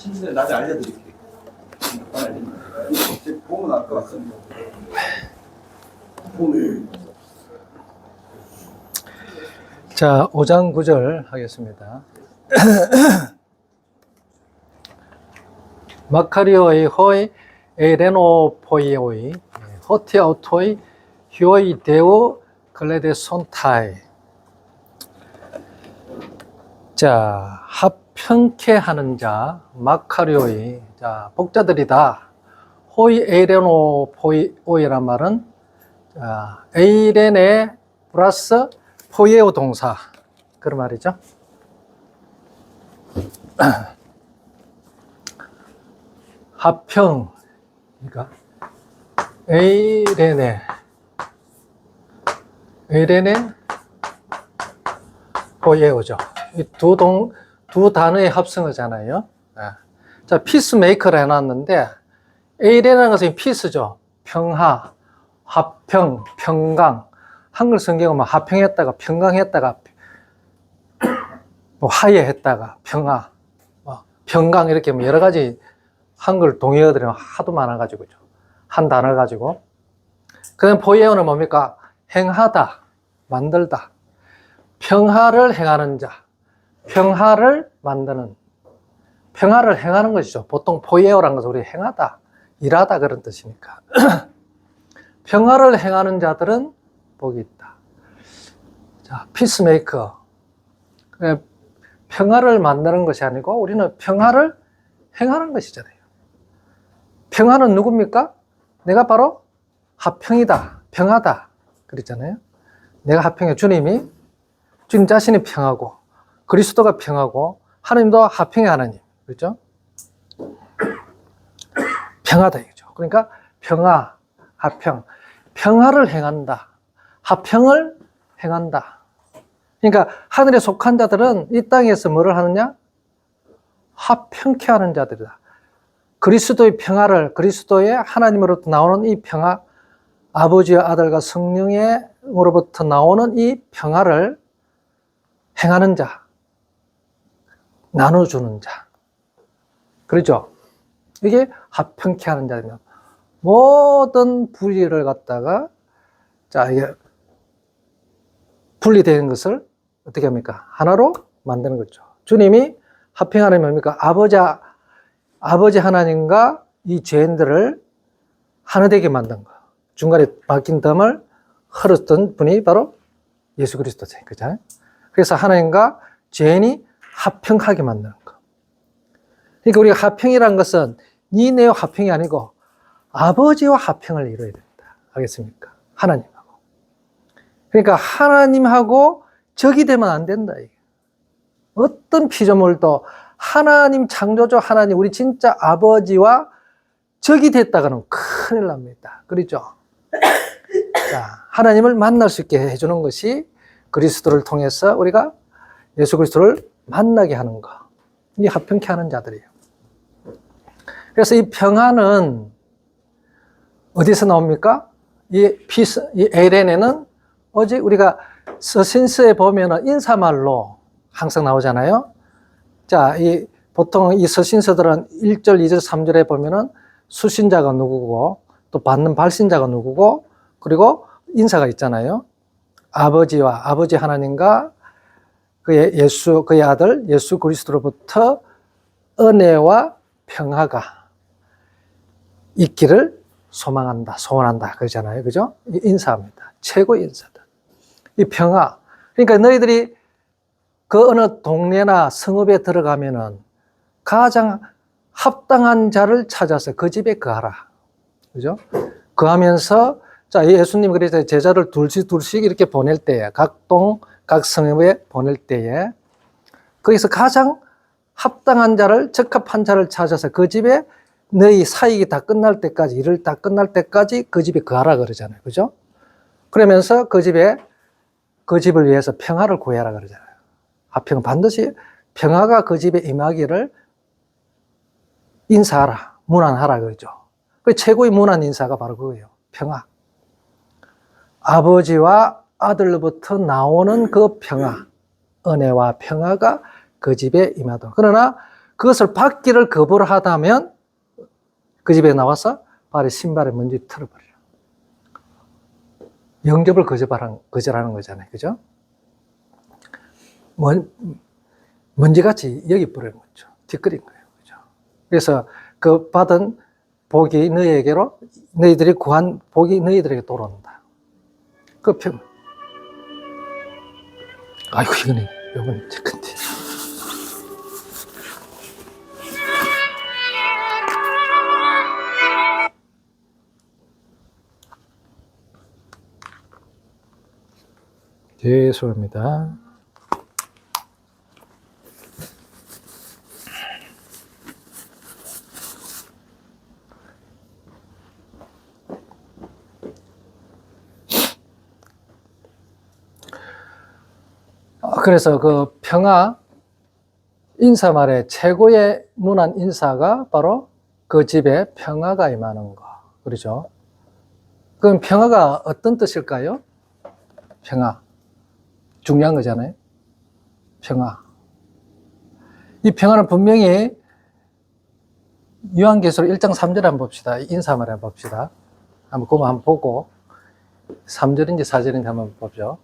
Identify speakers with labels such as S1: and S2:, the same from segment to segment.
S1: 친구들 나중에 알려드릴게요. 보면 알 것 같습니다.
S2: 자, 5장 9절 하겠습니다. 마카리오의 호이 에레노포이오이 호티아우토이 휴오이 데오 클레데 손타이. 자, 합평케 하는 자 마카리오이. 자, 복자들이다. 호이 에레노포이오이란 말은 자, 에이레네 플러스 포이에오 동사, 그런 말이죠. 합평, 그러니까 에이레네 포이에오죠. 이 두 단어의 합성어잖아요. 자, 피스메이커를 해놨는데 에이레라는 것은 피스죠. 평화, 화평, 평강. 한글 성경은 뭐 화평했다가 평강했다가 뭐 화해했다가 평화, 평강 이렇게 뭐 여러 가지 한글 동의어들이 하도 많아가지고죠. 한 단어 가지고. 그다음 포이에오는 뭡니까? 행하다, 만들다. 평화를 행하는 자, 평화를 만드는, 평화를 행하는 것이죠. 보통 포이에오라는 것은 우리 행하다, 일하다 그런 뜻이니까. 평화를 행하는 자들은 복이 있다. 자, 피스메이커. 평화를 만드는 것이 아니고 우리는 평화를 행하는 것이잖아요. 평화는 누굽니까? 내가 바로 화평이다, 평화다 그랬잖아요. 내가 화평해. 주님 자신이 평하고 그리스도가 평하고 하나님도 화평의 하나님, 그렇죠? 평하다 이거죠. 그러니까 평화, 화평, 평화를 행한다, 화평을 행한다. 그러니까 하늘에 속한 자들은 이 땅에서 뭐를 하느냐? 화평케 하는 자들이다. 그리스도의 평화를, 그리스도의 하나님으로부터 나오는 이 평화, 아버지와 아들과 성령으로부터 나오는 이 평화를 행하는 자, 나눠주는 자. 그렇죠? 이게 화평케 하는 자입니다. 모든 불의를 갖다가, 자, 이게 분리되는 것을 어떻게 합니까? 하나로 만드는 거죠. 주님이 화평하는 뭡니까? 아버지 하나님과 이 죄인들을 하나 되게 만든 거. 중간에 막힌 덤을 흘렀던 분이 바로 예수 그리스도죠. 그죠? 그래서 하나님과 죄인이 화평하게 만드는 거. 그러니까 우리가 화평이라는 것은 니네 화평이 아니고 아버지와 화평을 이루어야 된다. 알겠습니까? 하나님하고. 그러니까 하나님하고 적이 되면 안 된다. 이게. 어떤 피조물도 하나님 창조주 하나님, 우리 진짜 아버지와 적이 됐다가는 큰일 납니다. 그렇죠? 자, 하나님을 만날 수 있게 해주는 것이 그리스도를 통해서 우리가 예수 그리스도를 만나게 하는 거. 이게 화평케 하는 자들이에요. 그래서 이 평화는 어디서 나옵니까? 이 에레네는 어제 우리가 서신서에 보면은 인사말로 항상 나오잖아요. 자, 보통 이 서신서들은 1절, 2절, 3절에 보면은 수신자가 누구고 또 받는 발신자가 누구고 그리고 인사가 있잖아요. 아버지와 아버지 하나님과 그의 아들 예수 그리스도로부터 은혜와 평화가 있기를 소망한다, 소원한다 그러잖아요. 그죠? 인사합니다. 최고의 인사다. 이 평화. 그러니까 너희들이 그 어느 동네나 성읍에 들어가면은 가장 합당한 자를 찾아서 그 집에 거하라. 그죠? 거하면서, 자, 예수님 그래서 제자를 둘씩 이렇게 보낼 때에, 각 동, 각 성읍에 보낼 때에, 거기서 가장 합당한 자를, 적합한 자를 찾아서 그 집에 너희 사역이 다 끝날 때까지, 일을 다 끝날 때까지 그 집에 거하라 그러잖아요. 그죠? 그러면서 그 집을 위해서 평화를 구해라 그러잖아요. 화평, 반드시 평화가 그 집에 임하기를 인사하라, 문안하라 그러죠. 그 최고의 문안 인사가 바로 그거예요. 평화. 아버지와 아들로부터 나오는 그 평화, 은혜와 평화가 그 집에 임하도록. 그러나 그것을 받기를 거부를 하다면 그 집에 나와서 발에 신발에 먼지 털어버려요. 영접을 거절하는 거잖아요. 그죠? 먼지같이 여기버리는 거죠. 뒷거린 거예요. 그죠? 그래서 그 받은 복이 너희에게로, 너희들이 구한 복이 너희들에게 돌아온다. 그 평. 아이고, 이건 제 큰데. 죄송합니다. 그래서 그 평화 인사말의 최고의 문안 인사가 바로 그 집에 평화가 임하는 거. 그렇죠? 그럼 평화가 어떤 뜻일까요? 평화. 중요한 거잖아요. 평화. 이 평화는 분명히 요한계시록 1장 3절 한번 봅시다. 인사말에 한번 봅시다. 그거 한번 보고 3절인지 4절인지 한번 보죠.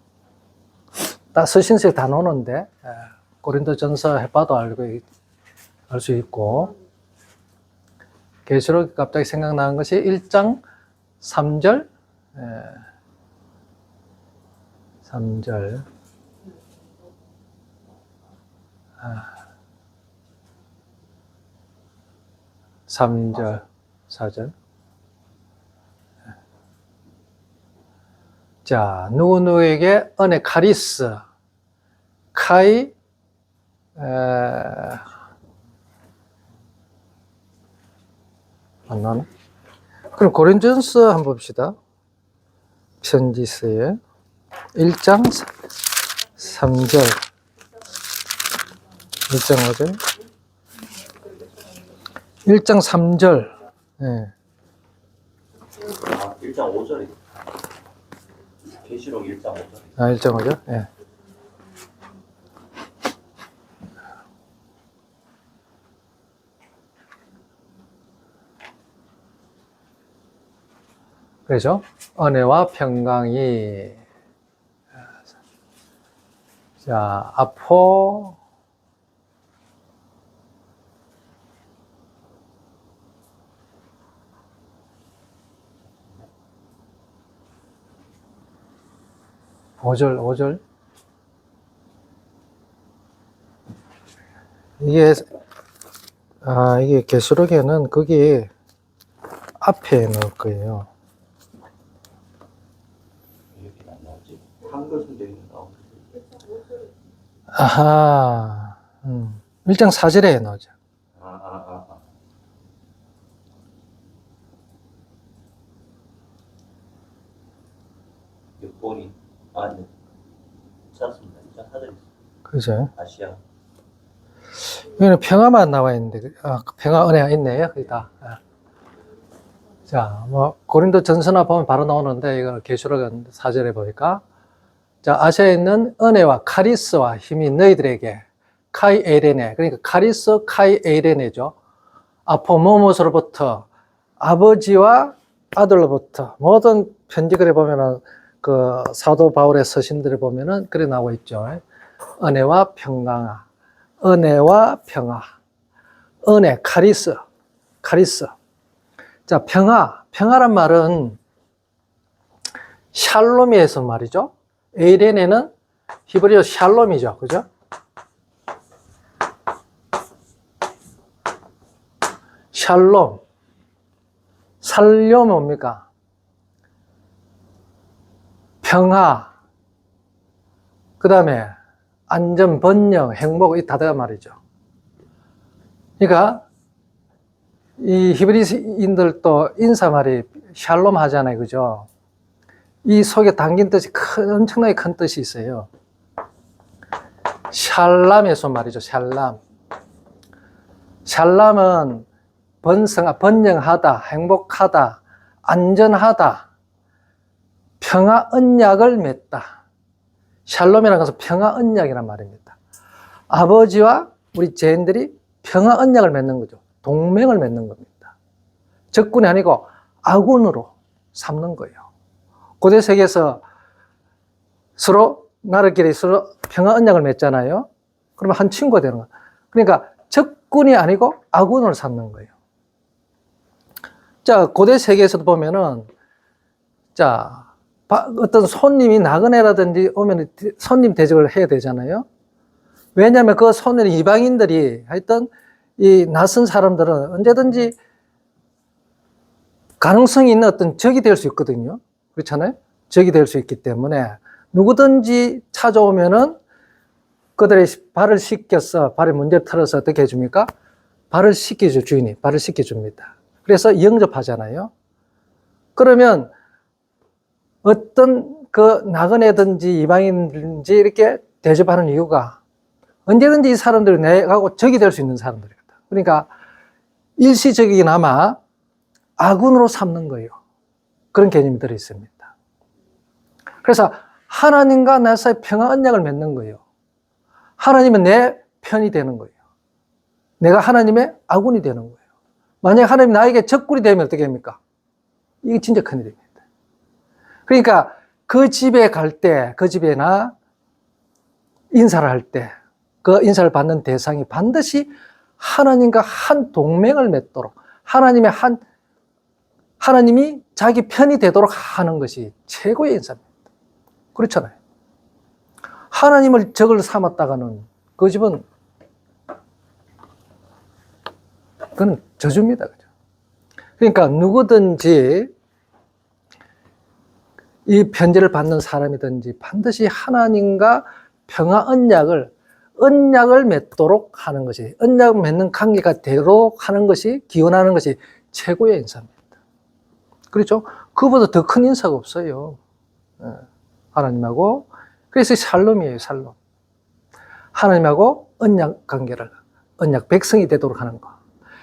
S2: 다 서신서에 다 나오는데 고린도전서 해봐도 알 수 있고, 계시록 갑자기 생각나는 것이 1장 3절 3절 3절 4절. 자, 누구누구에게 은혜 카리스 카이 안 나오나? 그럼 고린도전서 한번 봅시다. 편지서에 1장 3절 1장 5절 1장 3절. 네.
S1: 1장 5절이 계시록 1장 5절.
S2: 1장 5절? 예. 그렇죠? 은혜와 평강이. 자, 아포 오절 이게 계시록에는 거기 앞에 넣을 거예요.
S1: 여기 안 나오지? 한글 성경이 나오지.
S2: 아하, 1장 4절에 나오죠.
S1: 몇 번이 네. 찾았습니다. 1장 4절.
S2: 그죠?
S1: 아시아.
S2: 여기는 평화만 나와 있는데, 평화 은혜가 있네요. 거기다. 자, 고린도 전서나 보면 바로 나오는데, 이거 계시록은 4절에 보니까, 자, 아시아에 있는 은혜와 카리스와 힘이 너희들에게, 카이 에이레네. 그러니까 카리스, 카이 에이레네죠. 아포 모모스로부터, 아버지와 아들로부터, 모든 편지글에 보면은, 그 사도 바울의 서신들에 보면은, 그래 나오고 있죠. 은혜와 평강아. 은혜와 평화. 은혜, 카리스. 자, 평화란 말은 샬롬에서 말이죠. 에이레네는 히브리어 샬롬이죠. 그죠? 샬롬. 살롬 뭡니까? 평화. 그 다음에 안전, 번영, 행복, 이 다다 말이죠. 그러니까 이 히브리인들도 인사말이 샬롬 하잖아요. 그죠? 이 속에 담긴 뜻이 엄청나게 큰 뜻이 있어요. 샬람에서 말이죠. 샬람은 번영하다, 행복하다, 안전하다, 평화 언약을 맺다. 샬롬이라는 것은 평화 언약이란 말입니다. 아버지와 우리 죄인들이 평화 언약을 맺는 거죠. 동맹을 맺는 겁니다. 적군이 아니고 아군으로 삼는 거예요. 고대 세계에서 서로 나라끼리 서로 평화 언약을 맺잖아요. 그러면 한 친구가 되는 거예요. 그러니까 적군이 아니고 아군을 삼는 거예요. 자, 고대 세계에서도 보면은, 자, 어떤 손님이 나그네라든지 오면 손님 대접을 해야 되잖아요. 왜냐하면 그 손님 이방인들이 하여튼 이 낯선 사람들은 언제든지 가능성이 있는 어떤 적이 될 수 있거든요. 그렇잖아요. 적이 될 수 있기 때문에 누구든지 찾아오면은 그들의 발을 씻겨서 발에 문제를 털어서 어떻게 해줍니까? 발을 씻겨줘, 주인이 발을 씻겨줍니다. 그래서 영접하잖아요. 그러면 어떤 그 나그네든지 이방인든지 이렇게 대접하는 이유가 언제든지 이 사람들이 내가고 적이 될 수 있는 사람들이거든. 그러니까 일시적이나마 아군으로 삼는 거예요. 그런 개념이 들어있습니다. 그래서 하나님과 나 사이 평화 언약을 맺는 거예요. 하나님은 내 편이 되는 거예요. 내가 하나님의 아군이 되는 거예요. 만약 하나님 나에게 적군이 되면 어떻게 합니까? 이게 진짜 큰일입니다. 그러니까 그 집에 갈 때, 그 집에나 인사를 할 때, 그 인사를 받는 대상이 반드시 하나님과 한 동맹을 맺도록 하나님이 자기 편이 되도록 하는 것이 최고의 인사입니다. 그렇잖아요. 하나님을 적을 삼았다가는 그 집은 그건 저주입니다. 그러니까 누구든지 이 편지를 받는 사람이든지 반드시 하나님과 평화 언약을 맺도록 하는 것이, 언약 맺는 관계가 되도록 하는 것이, 기원하는 것이 최고의 인사입니다. 그렇죠? 그보다 더 큰 인사가 없어요. 하나님하고. 그래서 샬롬이에요, 샬롬. 하나님하고 언약 관계를, 언약 백성이 되도록 하는 거.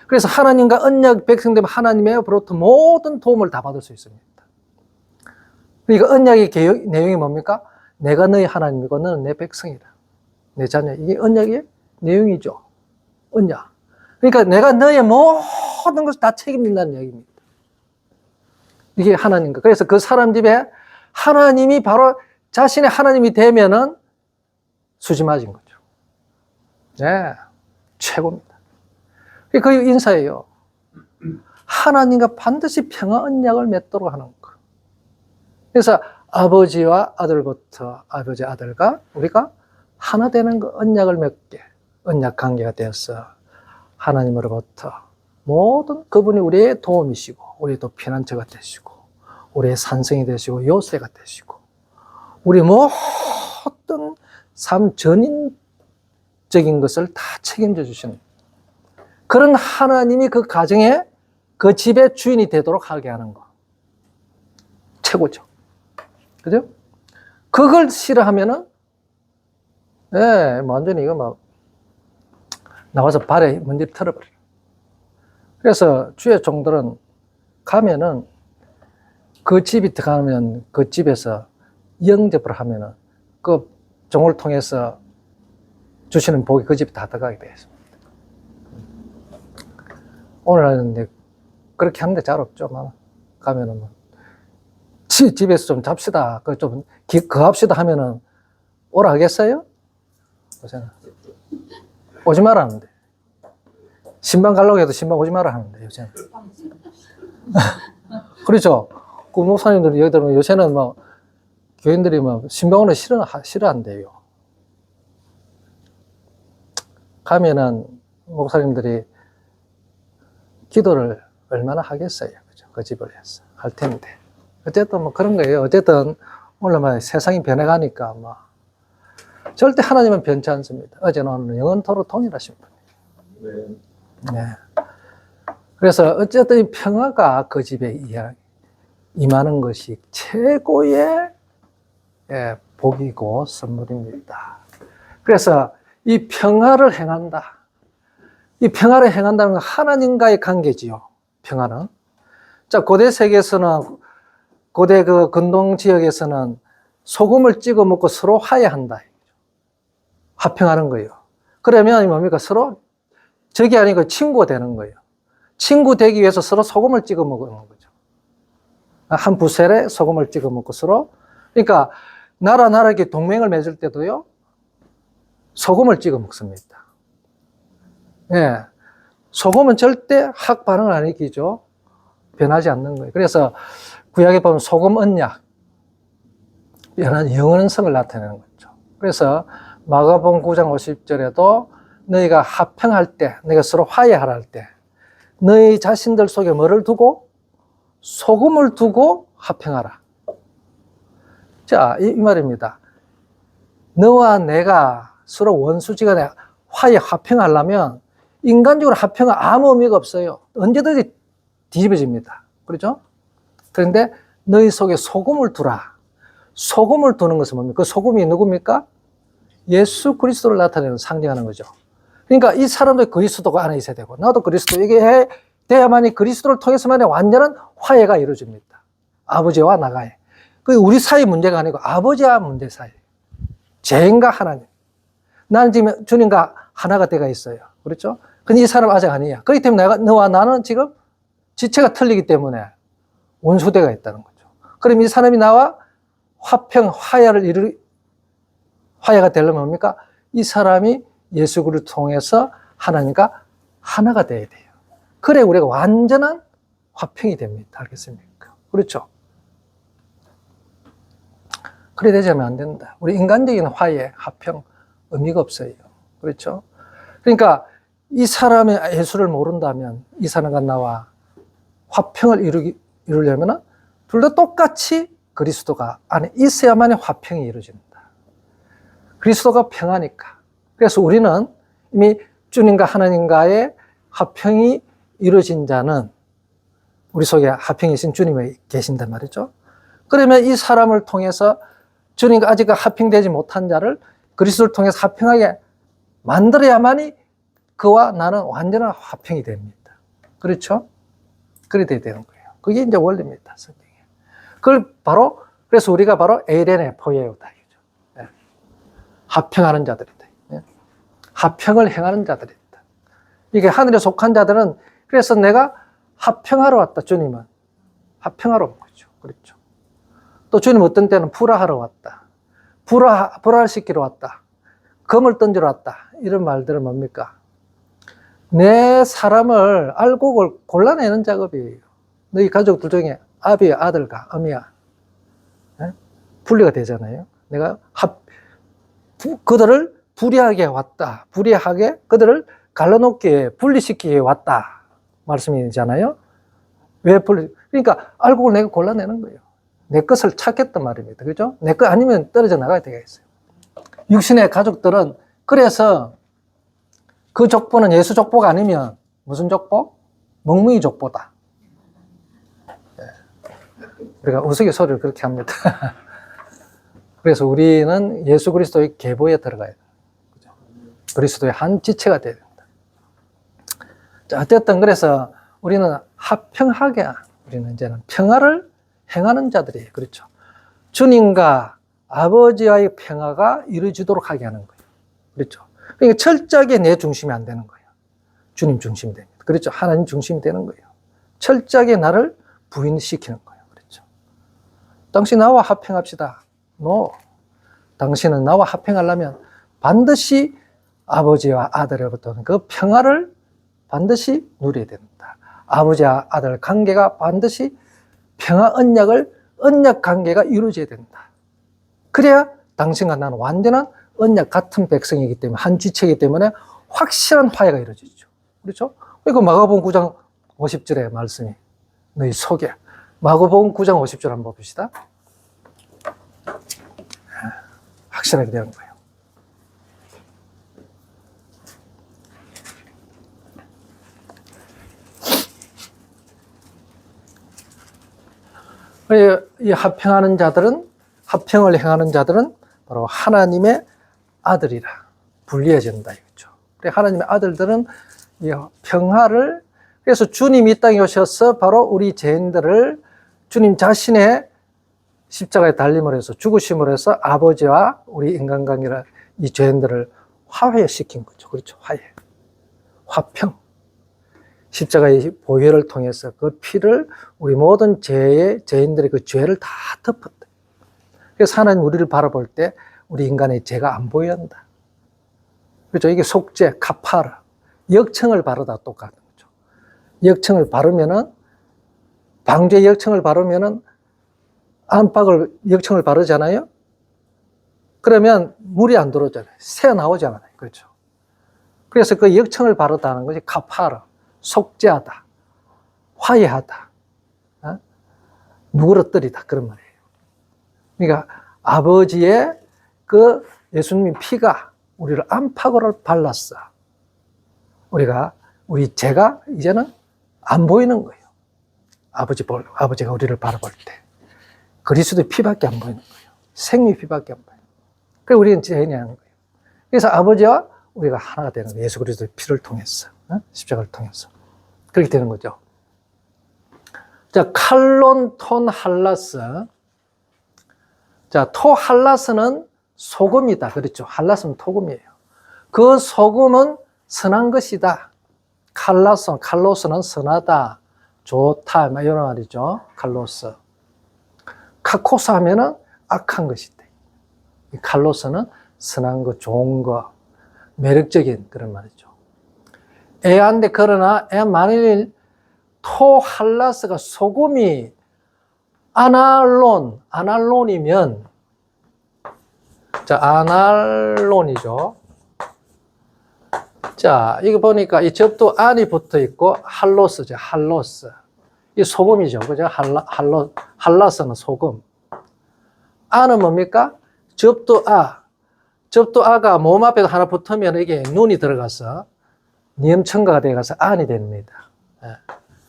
S2: 그래서 하나님과 언약 백성 되면 하나님의로부터 모든 도움을 다 받을 수 있습니다. 그러니까 언약의 내용이 뭡니까? 내가 너희 하나님이고 너는 내 백성이다. 내 자녀. 이게 언약의 내용이죠. 언약. 그러니까 내가 너의 모든 것을 다 책임진다는 얘기입니다. 이게 하나님과. 그래서 그 사람 집에 하나님이 바로 자신의 하나님이 되면은 수지 맞은 거죠. 네. 최고입니다. 그 인사예요. 하나님과 반드시 평화 언약을 맺도록 하는 거. 그래서 아버지와 아들부터 아버지 아들과 우리가 하나 되는 그 언약을 맺게, 언약 관계가 되어서 하나님으로부터 모든 그분이 우리의 도움이시고 우리의 또 피난처가 되시고 우리의 산성이 되시고 요새가 되시고 우리 모든 삶 전인적인 것을 다 책임져 주시는 그런 하나님이 그 가정에 그 집의 주인이 되도록 하게 하는 거 최고죠. 그죠? 그걸 싫어하면은 네, 완전히 이거 막 나와서 발에 문제를 털어버려요. 그래서 주의 종들은 가면은 그 집이 들어가면 그 집에서 영접을 하면은 그 종을 통해서 주시는 복이 그 집에 다 들어가게 되어 있습니다. 오늘은 그렇게 하는데 잘 없죠. 막 가면은 뭐 집에서 좀 잡시다. 그 합시다 하면은 오라 하겠어요? 오지 마라 하는데. 신방 가려고 해도 신방 오지 마라 하는데, 요새는. 그렇죠? 그 목사님들이 여기 들어오면 요새는 뭐, 교인들이 뭐, 신방으로 싫어한대요. 가면은, 목사님들이 기도를 얼마나 하겠어요. 그죠? 그 집을 해서. 할 텐데. 어쨌든 뭐 그런 거예요. 어쨌든, 오늘 뭐 세상이 변해가니까 뭐, 절대 하나님은 변치 않습니다. 어제는 오늘은 영원토록 동일하신 분이에요. 네. 그래서 어쨌든 이 평화가 그 집에 임하는 것이 최고의 복이고 선물입니다. 그래서 이 평화를 행한다. 이 평화를 행한다는 건 하나님과의 관계지요. 평화는. 자, 고대 세계에서는 고대 그 근동 지역에서는 소금을 찍어 먹고 서로 화해한다. 화평하는 거예요. 그러면 뭡니까? 서로 적이 아니고 친구가 되는 거예요. 친구 되기 위해서 서로 소금을 찍어 먹는 거죠. 한 부셀에 소금을 찍어 먹고 서로. 그러니까 나라 이렇게 동맹을 맺을 때도요, 소금을 찍어 먹습니다. 예. 소금은 절대 학 반응을 안 일으키죠. 변하지 않는 거예요. 그래서 구약에 보면 소금 언약, 영원성을 나타내는 거죠. 그래서 마가복음 9장 50절에도 너희가 화평할 때, 너희가 서로 화해하라 할 때, 너희 자신들 속에 뭐를 두고? 소금을 두고 화평하라. 자, 이 말입니다. 너와 내가 서로 원수지간에 화평하려면 인간적으로 화평은 아무 의미가 없어요. 언제든지 뒤집어집니다. 그렇죠? 그런데 너희 속에 소금을 두라. 소금을 두는 것은 뭡니까? 그 소금이 누굽니까? 예수 그리스도를 나타내는 상징하는 거죠. 그러니까 이 사람도 그리스도가 안에 있어야 되고 나도 그리스도, 이게 돼야만이 그리스도를 통해서만이 완전한 화해가 이루어집니다. 아버지와 나가의. 그게 우리 사이 문제가 아니고 아버지와 문제 사이. 죄인과 하나님. 나는 지금 주님과 하나가 되어 있어요. 그렇죠? 근데 이 사람 아직 아니야. 그렇기 때문에 너와 나는 지금 지체가 틀리기 때문에 원수대가 있다는 거죠. 그럼 이 사람이 나와 화해가 되려면 뭡니까? 이 사람이 예수 그리스도를 통해서 하나님과 하나가 되어야 돼요. 그래 우리가 완전한 화평이 됩니다. 알겠습니까? 그렇죠? 그래 되자면 안 된다. 우리 인간적인 화해, 화평 의미가 없어요. 그렇죠? 그러니까 이 사람이 예수를 모른다면 이 사람과 나와 화평을 이루려면 둘 다 똑같이 그리스도가 안에 있어야만이 화평이 이루어집니다. 그리스도가 평하니까. 그래서 우리는 이미 주님과 하나님과의 화평이 이루어진 자는 우리 속에 화평이신 주님이 계신단 말이죠. 그러면 이 사람을 통해서 주님과 아직 화평되지 못한 자를 그리스도를 통해서 화평하게 만들어야만이 그와 나는 완전한 화평이 됩니다. 그렇죠? 그래 돼야 되는 거예요. 그게 이제 원리입니다. 성경에. 그걸 바로, 그래서 우리가 바로 에이레네 포예우다. 화평하는 자들이다. 화평을 행하는 자들이다. 이게 하늘에 속한 자들은, 그래서 내가 화평하러 왔다. 주님은 화평하러 온 거죠. 그렇죠. 또 주님 어떤 때는 불화하러 왔다. 불화시키러 왔다. 검을 던지러 왔다. 이런 말들은 뭡니까? 내 사람을 알고 골라내는 작업이에요. 너희 가족들 중에 아비야, 아들과 어미야 분리가 되잖아요. 내가 그들을 불의하게 왔다. 불의하게 그들을 갈라놓기에 분리시키게 왔다. 말씀이잖아요. 왜 그러니까 알고 내가 골라내는 거예요. 내 것을 찾겠단 말입니다. 그죠? 내 것 아니면 떨어져 나가야 되겠어요. 육신의 가족들은 그래서 그 족보는 예수 족보가 아니면 무슨 족보? 멍뭉이 족보다. 우리가 우스갯소리를 그렇게 합니다. 그래서 우리는 예수 그리스도의 계보에 들어가야 돼요. 그리스도의 한 지체가 돼야 된다. 자, 어쨌든 그래서 우리는 화평하게, 우리는 이제는 평화를 행하는 자들이에요. 그렇죠. 주님과 아버지와의 평화가 이루어지도록 하게 하는 거예요. 그렇죠. 그러니까 철저하게 내 중심이 안 되는 거예요. 주님 중심이 됩니다. 그렇죠. 하나님 중심이 되는 거예요. 철저하게 나를 부인시키는 거예요. 그렇죠. 당신 나와 화평합시다. No. 당신은 나와 화평하려면 반드시 아버지와 아들로부터 그 평화를 반드시 누려야 된다. 아버지와 아들 관계가 반드시 평화 언약 관계가 이루어져야 된다. 그래야 당신과 나는 완전한 언약 같은 백성이기 때문에, 한 지체이기 때문에 확실한 화해가 이루어지죠. 그렇죠? 그리고 마가복음 9장 50절의 말씀이 너희 속에, 마가복음 9장 50절 한번 봅시다. 확실하게 되는 거예요. 이 화평하는 자들은, 화평을 행하는 자들은 바로 하나님의 아들이라 불리해진다 이거죠. 하나님의 아들들은 이 평화를, 그래서 주님이 이 땅에 오셔서 바로 우리 죄인들을 주님 자신의 십자가에 달림을 해서 죽으심으로 해서 아버지와 우리 인간관계를, 이 죄인들을 화해시킨 거죠. 그렇죠. 화해. 화평. 십자가의 보혈을 통해서 그 피를 우리 모든 죄인들의 그 죄를 다 덮었다. 그래서 하나님 우리를 바라볼 때 우리 인간의 죄가 안 보인다. 그렇죠? 이게 속죄, 카파르. 역청을 바르다 똑같은 거죠. 역청을 바르면은, 방주에 역청을 바르면은, 역청을 바르잖아요? 그러면 물이 안 들어오잖아요. 새 나오잖아요. 그렇죠? 그래서 그 역청을 바르다는 것이 카파르. 속죄하다, 화해하다, 누그러뜨리다, 그런 말이에요. 그러니까 아버지의 그 예수님의 피가 우리를 안팎으로 발랐어. 우리 죄가 이제는 안 보이는 거예요. 아버지가 우리를 바라볼 때. 그리스도의 피밖에 안 보이는 거예요. 생명의 피밖에 안 보여요. 그래서 우리는 죄인이 하는 거예요. 그래서 아버지와 우리가 하나가 되는 거예요. 예수 그리스도의 피를 통해서, 십자가를 통해서. 그렇게 되는 거죠. 자, 칼론, 톤, 할라스. 자, 토 할라스는 소금이다. 그렇죠. 할라스는 토금이에요. 그 소금은 선한 것이다. 칼로스는 선하다, 좋다, 이런 말이죠. 칼로스. 카코스 하면은 악한 것이다. 칼로스는 선한 거, 좋은 거, 매력적인 그런 말이죠. 애한데 그러나 만일 토 할라스가 소금이 아날론이면, 자, 아날론이죠. 자, 이거 보니까 이 접두 안이 붙어 있고 할로스죠. 할로스. 이 소금이죠. 그죠? 할라스는 소금. 안은 뭡니까? 접두아가 몸 앞에 하나 붙으면 이게 눈이 들어가서 니음첨가가 되어서 안이 됩니다.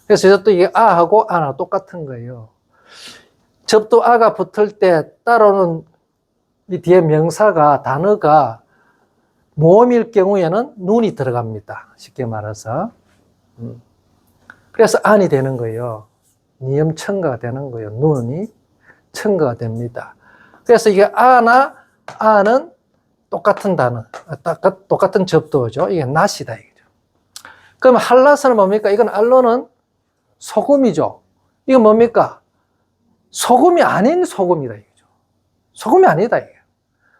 S2: 그래서 접두 이게 아하고 안하고 똑같은 거예요. 접두아가 붙을 때 따라오는 이 뒤에 명사가, 단어가 모음일 경우에는 눈이 들어갑니다. 쉽게 말해서. 그래서 안이 되는 거예요. 니음첨가가 되는 거예요. 눈이 첨가가 됩니다. 그래서 이게 아는 똑같은 단어, 똑같은 접두어죠. 이게 낫이다. 이거죠. 그럼 할라스는 뭡니까? 이건 알로는 소금이죠. 이건 뭡니까? 소금이 아닌 소금이다. 이거죠. 소금이 아니다. 이게.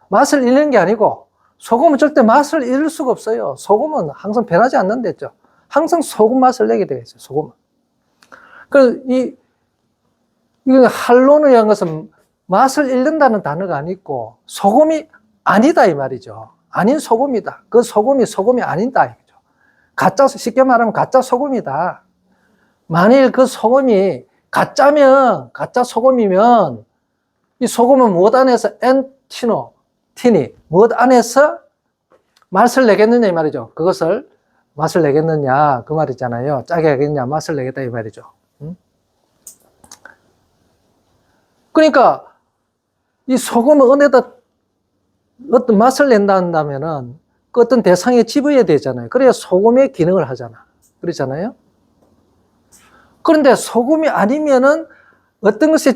S2: 맛을 잃는 게 아니고, 소금은 절대 맛을 잃을 수가 없어요. 소금은 항상 변하지 않는다 했죠. 항상 소금 맛을 내게 되겠어요. 소금은. 그래서 이거 할로는 이런 것은 맛을 잃는다는 단어가 아니고 소금이 아니다 이 말이죠. 아닌 소금이다. 그 소금이 아니다 이거죠. 쉽게 말하면 가짜 소금이다. 만일 그 소금이 가짜 소금이면 이 소금은 무엇 안에서 티니 무엇 안에서 맛을 내겠느냐 이 말이죠. 그것을 맛을 내겠느냐 그 말이잖아요. 짜게 하겠느냐 맛을 내겠다 이 말이죠. 그러니까 이 소금은 은에다 어떤 맛을 낸다 한다면은 그 어떤 대상에 집어야 되잖아요. 그래야 소금의 기능을 하잖아. 그렇잖아요. 그런데 소금이 아니면은 어떤 것이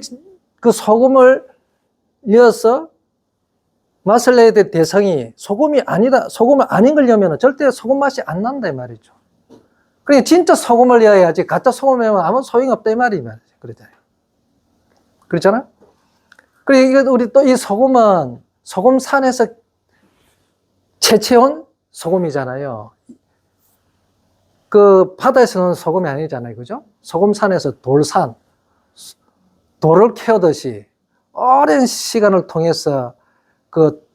S2: 그 소금을 이어서 맛을 내야 될 대상이 소금이 아니다, 소금을 아닌 걸 넣으면 절대 소금 맛이 안 난다, 이 말이죠. 그러니까 진짜 소금을 넣어야지, 가짜 소금을 넣으면 아무 소용이 없다, 이 말이죠. 그러잖아요. 그렇잖아? 그리고 우리 또 이 소금은 소금산에서 채취온 소금이잖아요. 그 바다에서는 소금이 아니잖아요. 그죠? 소금산에서 돌을 캐오듯이 오랜 시간을 통해서 그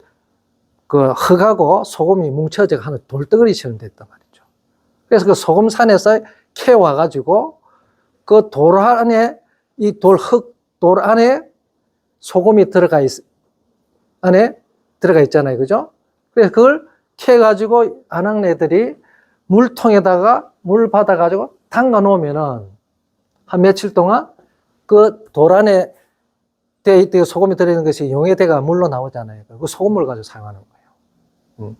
S2: 흙하고 소금이 뭉쳐져 하는 돌덩어리처럼 됐단 말이죠. 그래서 그 소금산에서 캐와가지고 그 돌 안에, 돌 안에 소금이 안에 들어가 있잖아요. 그죠? 그래서 그걸 캐가지고 아낙네들이 물통에다가 물 받아가지고 담가 놓으면은 한 며칠 동안 그 돌 안에 소금이 들어있는 것이 용해대가 물로 나오잖아요. 그 소금을 가지고 사용하는 거예요.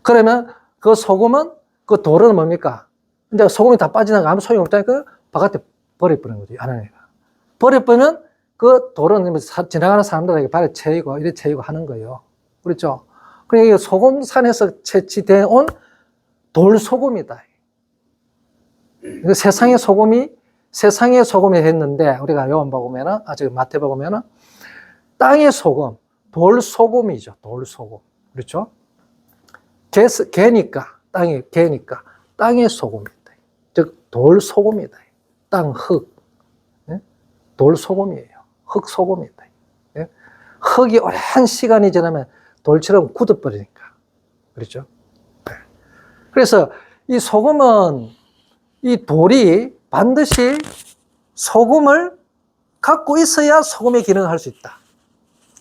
S2: 그러면 그 소금은, 그 돌은 뭡니까? 근데 소금이 다 빠지나가 아무 소용 없다니까 그 바깥에 버려버리는 거죠. 아낙네가. 버려버리면 그 돌은 지나가는 사람들에게 발에 채이고 이래 채이고 하는 거예요. 그렇죠? 그러니까 소금산에서 채취되어 온 돌소금이다. 세상의 소금이 했는데, 우리가 요한복음에는, 저기 마태복음에는 땅의 소금, 돌소금이죠. 돌소금. 그렇죠? 개니까, 개니까, 땅의 소금이다. 즉, 돌소금이다. 땅, 흙. 예? 돌소금이에요. 흙소금이다. 예? 흙이 오랜 시간이 지나면 돌처럼 굳어버리니까. 그렇죠? 네. 그래서 이 소금은, 이 돌이 반드시 소금을 갖고 있어야 소금의 기능을 할 수 있다.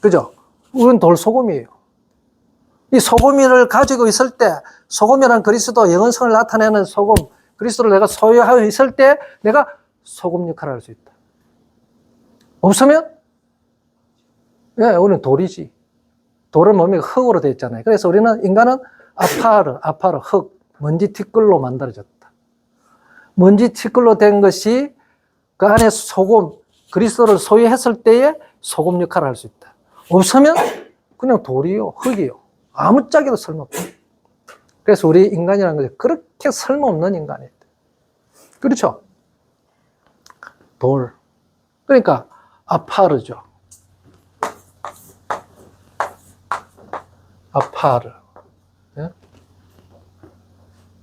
S2: 그죠? 우리는 돌소금이에요. 이 소금을 가지고 있을 때, 소금이란 그리스도 영원성을 나타내는 소금, 그리스도를 내가 소유하고 있을 때 내가 소금 역할을 할 수 있다. 없으면, 예, 우리는 돌이지. 돌은 몸이 흙으로 되어 있잖아요. 그래서 우리는, 인간은 아파르, 흙, 먼지 티끌로 만들어졌다. 먼지 티끌로 된 것이 그 안에 소금, 그리스도를 소유했을 때에 소금 역할을 할 수 있다. 없으면 그냥 돌이요, 흙이요. 아무짝에도 쓸모없다. 그래서 우리 인간이라는 것이 그렇게 쓸모없는 인간이다. 그렇죠? 돌. 그러니까 아파르죠. 아파르. 예?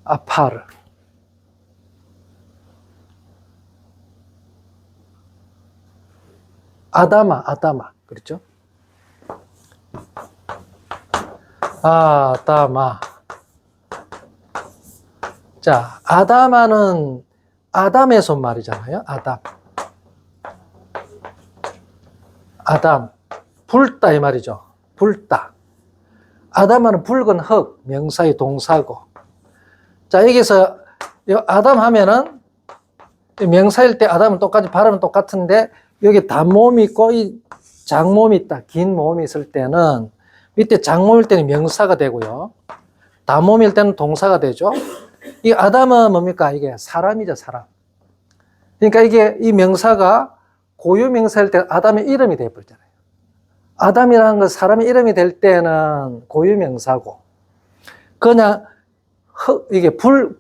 S2: 아파르. 아다마. 그렇죠? 아다마. 자, 아다마는 아담에서 말이잖아요. 아담. 붉다 이 말이죠. 붉다. 아담은 붉은 흙, 명사의 동사고. 자, 여기서 아담 하면은 명사일 때 아담은 똑같이 발음은 똑같은데 여기 단모음이 있고 이 장모음이 있다. 긴 모음이 있을 때는 밑에 장모음일 때는 명사가 되고요. 단모음일 때는 동사가 되죠. 이 아담은 뭡니까? 이게 사람이죠, 사람. 그러니까 이게 이 명사가 고유 명사일 때 아담의 이름이 되어버리잖아요. 아담이라는 건 사람의 이름이 될 때는 고유 명사고, 그냥 이게 붉음,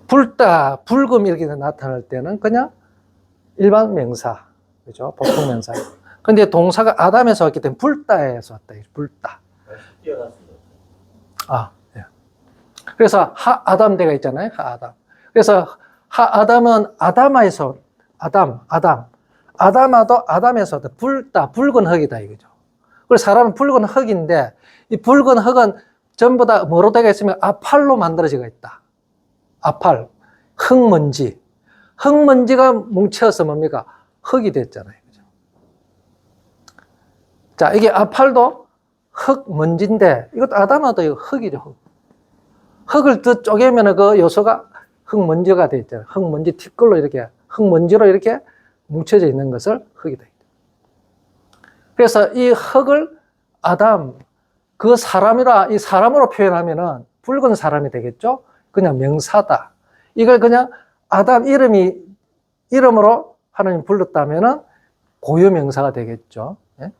S2: 붉다, 붉음 이렇게 나타날 때는 그냥 일반 명사, 그죠? 보통 명사. 근데 동사가 아담에서 왔기 때문에 붉다에서 왔다. 붉다. 예. 그래서 하아담대가 있잖아요. 하아담. 그래서 하아담은 아다마에서 아다마도 아담에서 왔다. 붉다, 붉은 흙이다 이거죠. 그래서 사람은 붉은 흙인데 이 붉은 흙은 전부 다 뭐로 되어 있으면 아팔로 만들어지고 있다. 아팔, 흙먼지. 흙먼지가 뭉쳐서 뭡니까? 흙이 됐잖아요. 그죠? 자, 이게 아팔도 흙먼지인데 이것도 아담아도 흙이죠. 흙. 흙을 더 쪼개면 그 요소가 흙먼지가 되어 있잖아요. 흙먼지 티끌로 이렇게, 흙먼지로 이렇게 뭉쳐져 있는 것을 흙이다. 그래서 이 흙을 아담, 그 사람이라, 이 사람으로 표현하면은 붉은 사람이 되겠죠? 그냥 명사다. 이걸 그냥 아담 이름으로 하나님 불렀다면은 고유 명사가 되겠죠. 예?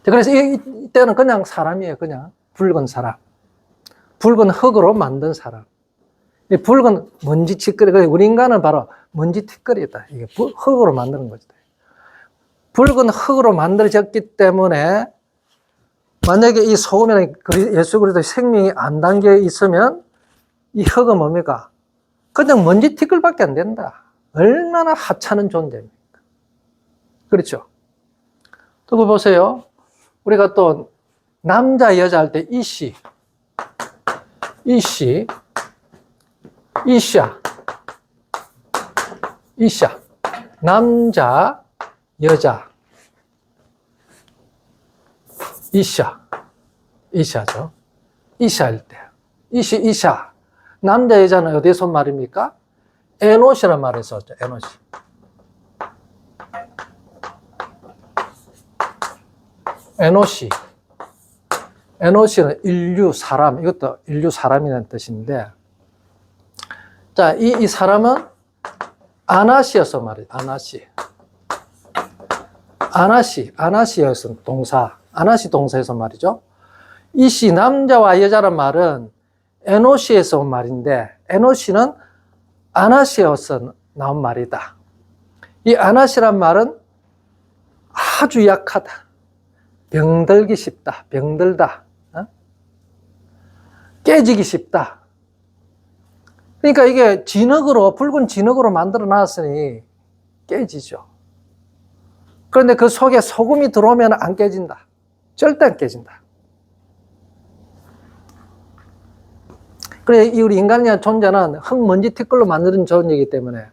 S2: 그래서 이때는 그냥 사람이에요. 그냥 붉은 사람. 붉은 흙으로 만든 사람. 이 붉은 먼지 티끌이, 우리 인간은 바로 먼지 티끌이다. 이게 흙으로 만드는 거죠. 붉은 흙으로 만들어졌기 때문에 만약에 이 소금에는 예수 그리스도의 생명이 안 담겨 있으면 이 흙은 뭡니까? 그냥 먼지 티끌밖에 안 된다. 얼마나 하찮은 존재입니까? 그렇죠? 또 보세요. 우리가 또 남자 여자 할 때 이씨, 이샤, 남자 여자, 이샤죠. 이샤일 때. 이샤. 남자, 여자는 어디서 말입니까? 에노시란 말을 썼죠. 에노시는 인류, 사람. 이것도 인류 사람이라는 뜻인데. 자, 이 사람은 아나시여서 말이에요. 아나시여서 동사. 아나시 동사에서 말이죠. 이시, 남자와 여자란 말은 에노시에서 온 말인데, 에노시는 아나시에서 나온 말이다. 이 아나시란 말은 아주 약하다. 병들기 쉽다. 병들다. 깨지기 쉽다. 그러니까 이게 진흙으로, 붉은 진흙으로 만들어 놨으니 깨지죠. 그런데 그 속에 소금이 들어오면 안 깨진다. 절대 안 깨진다. 그래, 우리 인간이라는 존재는 흙, 먼지, 티끌로 만드는 존재이기 때문에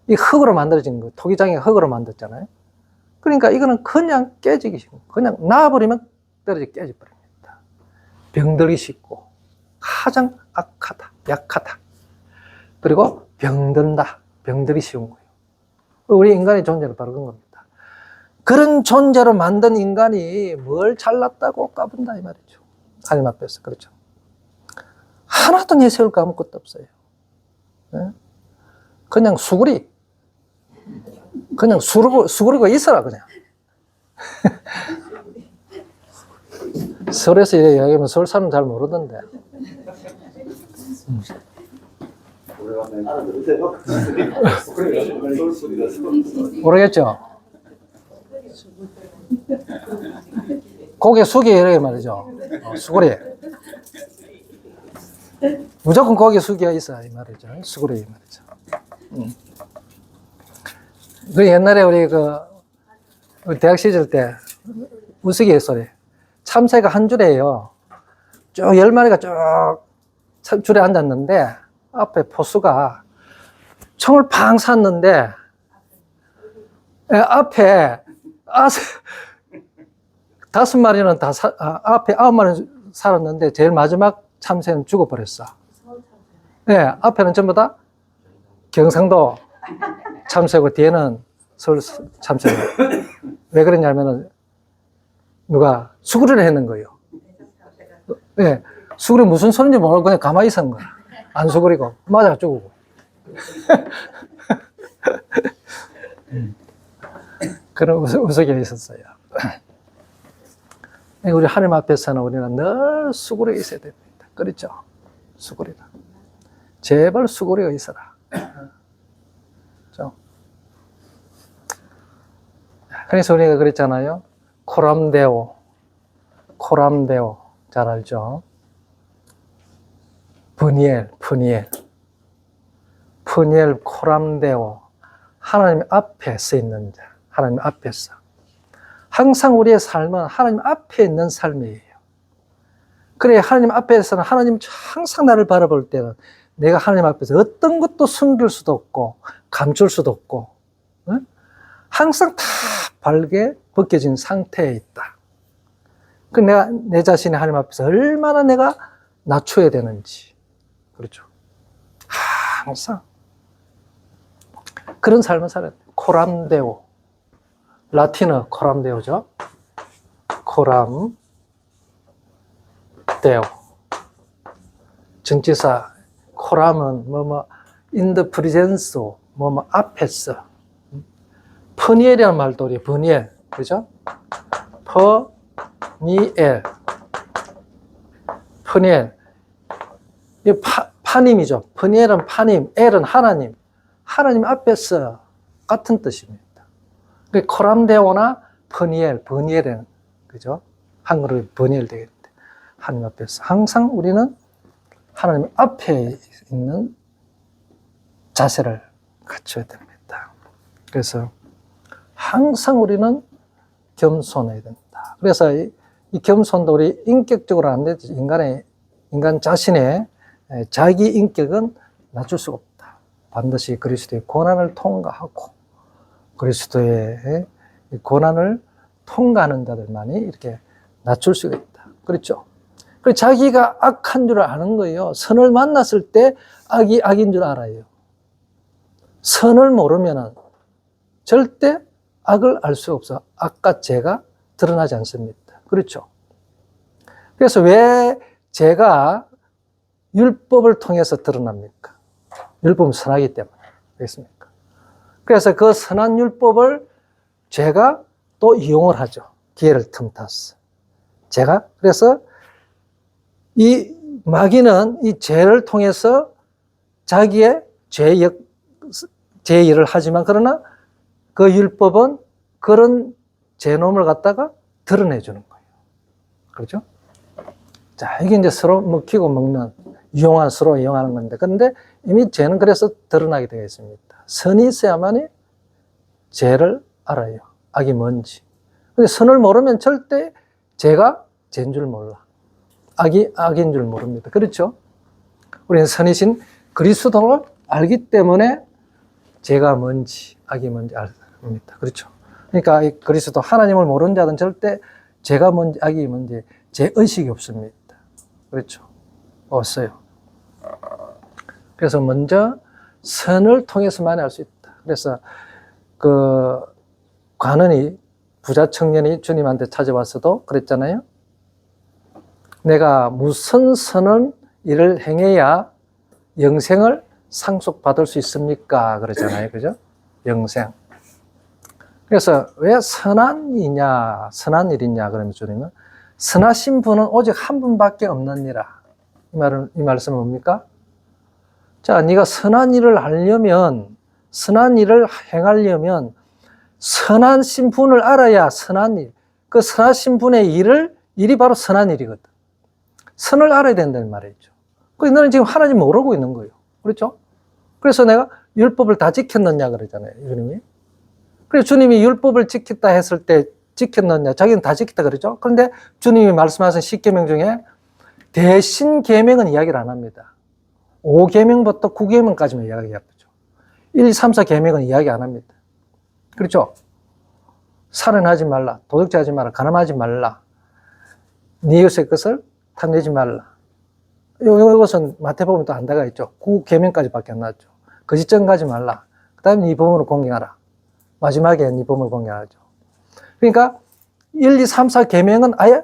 S2: 이 흙으로 만들어진 거, 토기장에 흙으로 만들었잖아요. 그러니까 이거는 그냥 깨지기 쉽고, 그냥 놔버리면 떨어져 깨져버립니다. 병들기 쉽고, 가장 악하다, 약하다. 그리고 병든다, 병들기 쉬운 거예요. 우리 인간의 존재는 바로 그런 겁니다. 그런 존재로 만든 인간이 뭘 잘났다고 까분다 이 말이죠. 하나님 앞에서. 그렇죠. 하나도 내세울 거 아무것도 없어요. 그냥 수구리. 그냥 수구리고 있어라, 그냥. 서울에서 이래 이야기하면 서울 사람 잘 모르던데. 모르겠죠? 고개 숙여 이렇게 말이죠. 수구리. 무조건 고개 숙여 있어 이 말이죠. 수구리 이 말이죠. 그 옛날에 우리 대학 시절 때 우스갯소리 참새가 한 줄에요. 쭉 10마리가 쭉 줄에 앉았는데 앞에 포수가 총을 팡 쐈는데 앞에 5마리는 다 앞에 9마리는 살았는데 제일 마지막 참새는 죽어버렸어. 네, 앞에는 전부 다 경상도 참새고 뒤에는 서울 참새고. 왜 그러냐면은 누가 수구리를 했는 거예요. 네, 수구리 무슨 소리인지 모르고 그냥 가만히 있었는 거야. 안 수구리고 맞아 죽고. 그런 우스갯이 있었어요. 우리 하나님 앞에서는 우리는 늘 수구리가 있어야 됩니다. 그렇죠? 수구리다. 제발 수구리가 있어라. 그렇죠? 그래서 우리가 그랬잖아요. 코람데오. 잘 알죠? 푸니엘, 코람데오. 하나님 앞에 서 있는 자. 하나님 앞에서. 항상 우리의 삶은 하나님 앞에 있는 삶이에요. 그래, 하나님 앞에서는 하나님 항상 나를 바라볼 때는 내가 하나님 앞에서 어떤 것도 숨길 수도 없고, 감출 수도 없고, 응? 항상 다 밝게 벗겨진 상태에 있다. 그 내가 내 자신이 하나님 앞에서 얼마나 내가 낮춰야 되는지. 그렇죠. 항상. 그런 삶을 살아야 돼. 코람데오. 라틴어 코람데오죠. 코람데오. 정치사 코람은 in the presence, 앞에서. 퍼니엘이라는 말도 우리 버니엘, 그죠? 퍼니엘. 이 파님이죠. 퍼니엘은 파님, 엘은 하나님. 하나님 앞에서 같은 뜻입니다. 코람데오나 버니엘은, 그죠? 한글로 버니엘 되겠는데. 하나님 앞에서. 항상 우리는 하나님 앞에 있는 자세를 갖춰야 됩니다. 그래서 항상 우리는 겸손해야 된다. 그래서 이 겸손도 우리 인격적으로 안 되지. 인간 자신의 자기 인격은 낮출 수가 없다. 반드시 그리스도의 고난을 통과하고 그리스도의 고난을 통과하는 자들만이 이렇게 낮출 수가 있다. 그렇죠? 그리고 자기가 악한 줄 아는 거예요. 선을 만났을 때 악이 악인 줄 알아요. 선을 모르면은 절대 악을 알 수 없어. 악과 죄가 드러나지 않습니다. 그렇죠? 그래서 왜 죄가 율법을 통해서 드러납니까? 율법은 선하기 때문에. 그렇습니까? 그래서 그 선한 율법을 죄가 또 이용을 하죠. 기회를 틈타서. 그래서 이 마귀는 이 죄를 통해서 자기의 죄 일을 하지만 그러나 그 율법은 그런 죄놈을 갖다가 드러내주는 거예요. 그렇죠? 자, 이게 이제 서로 먹히고 먹는, 서로 이용하는 건데, 그런데 이미 죄는 그래서 드러나게 되어 있습니다. 선이 있어야만이 죄를 알아요. 악이 뭔지. 근데 선을 모르면 절대 죄가 죄인 줄 몰라. 악이 악인 줄 모릅니다. 그렇죠? 우리는 선이신 그리스도를 알기 때문에 죄가 뭔지, 악이 뭔지 압니다. 그렇죠? 그러니까 이 그리스도 하나님을 모르는 자는 절대 죄가 뭔지, 악이 뭔지 죄의식이 없습니다. 그렇죠? 없어요. 그래서 먼저 선을 통해서만 알 수 있다. 그래서 그 관원이, 부자 청년이 주님한테 찾아왔어도 그랬잖아요. 내가 무슨 선한 일을 행해야 영생을 상속받을 수 있습니까? 그러잖아요. 그죠? 영생. 그래서 왜 선한 일이냐? 그러면 주님은 선하신 분은 오직 한 분밖에 없느니라. 이 말씀은 뭡니까? 자, 네가 선한 일을 하려면, 선한 일을 행하려면 선하신 분을 알아야 선한 일, 그 선하신 분의 일이 바로 선한 일이거든. 선을 알아야 된다는 말이죠. 그래서 너는 지금 하나님 모르고 있는 거예요. 그렇죠? 그래서 내가 율법을 다 지켰느냐 그러잖아요. 주님이. 그래서 주님이 율법을 지켰다 했을 때 지켰느냐? 자기는 다 지켰다 그러죠. 그런데 주님이 말씀하신 10계명 중에 대신 계명은 이야기를 안 합니다. 5계명부터 9계명까지만 이야기하죠. 1, 2, 3, 4계명은 이야기 안 합니다. 그렇죠? 살인하지 말라, 도둑질하지 말라, 가늠하지 말라, 네 이웃의 것을 탐내지 말라. 이것은 마태복음에 또 안 들어가 있죠. 9계명까지밖에 안 나왔죠. 거짓증가지 말라. 그 다음에 네 부모를 공경하라. 마지막에 네 부모를 공경하죠. 그러니까 1, 2, 3, 4계명은 아예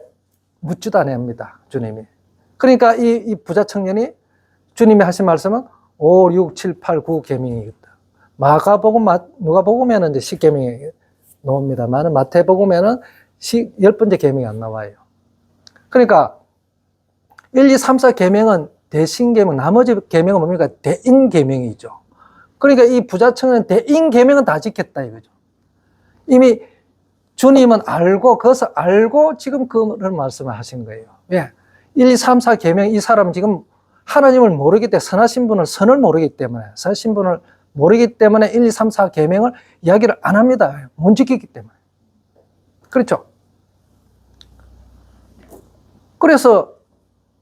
S2: 묻지도 않습니다. 주님이. 그러니까 이 부자 청년이 주님이 하신 말씀은 5, 6, 7, 8, 9계명이겠다. 마가복음, 누가복음에는 이제 10계명이 나옵니다만 마태복음에는 10번째 계명이 안 나와요. 그러니까 1, 2, 3, 4계명은 대신계명, 나머지 계명은 뭡니까? 대인계명이죠. 그러니까 이 부자 청년은 대인계명은 다 지켰다 이거죠. 이미 주님은 그것을 알고 지금 그런 말씀을 하신 거예요. 왜? 1, 2, 3, 4계명, 이 사람은 지금 하나님을 모르기 때문에, 선하신 분을, 선을 모르기 때문에, 선하신 분을 모르기 때문에 1, 2, 3, 4계명을 이야기를 안 합니다. 못 지키기 때문에. 그렇죠? 그래서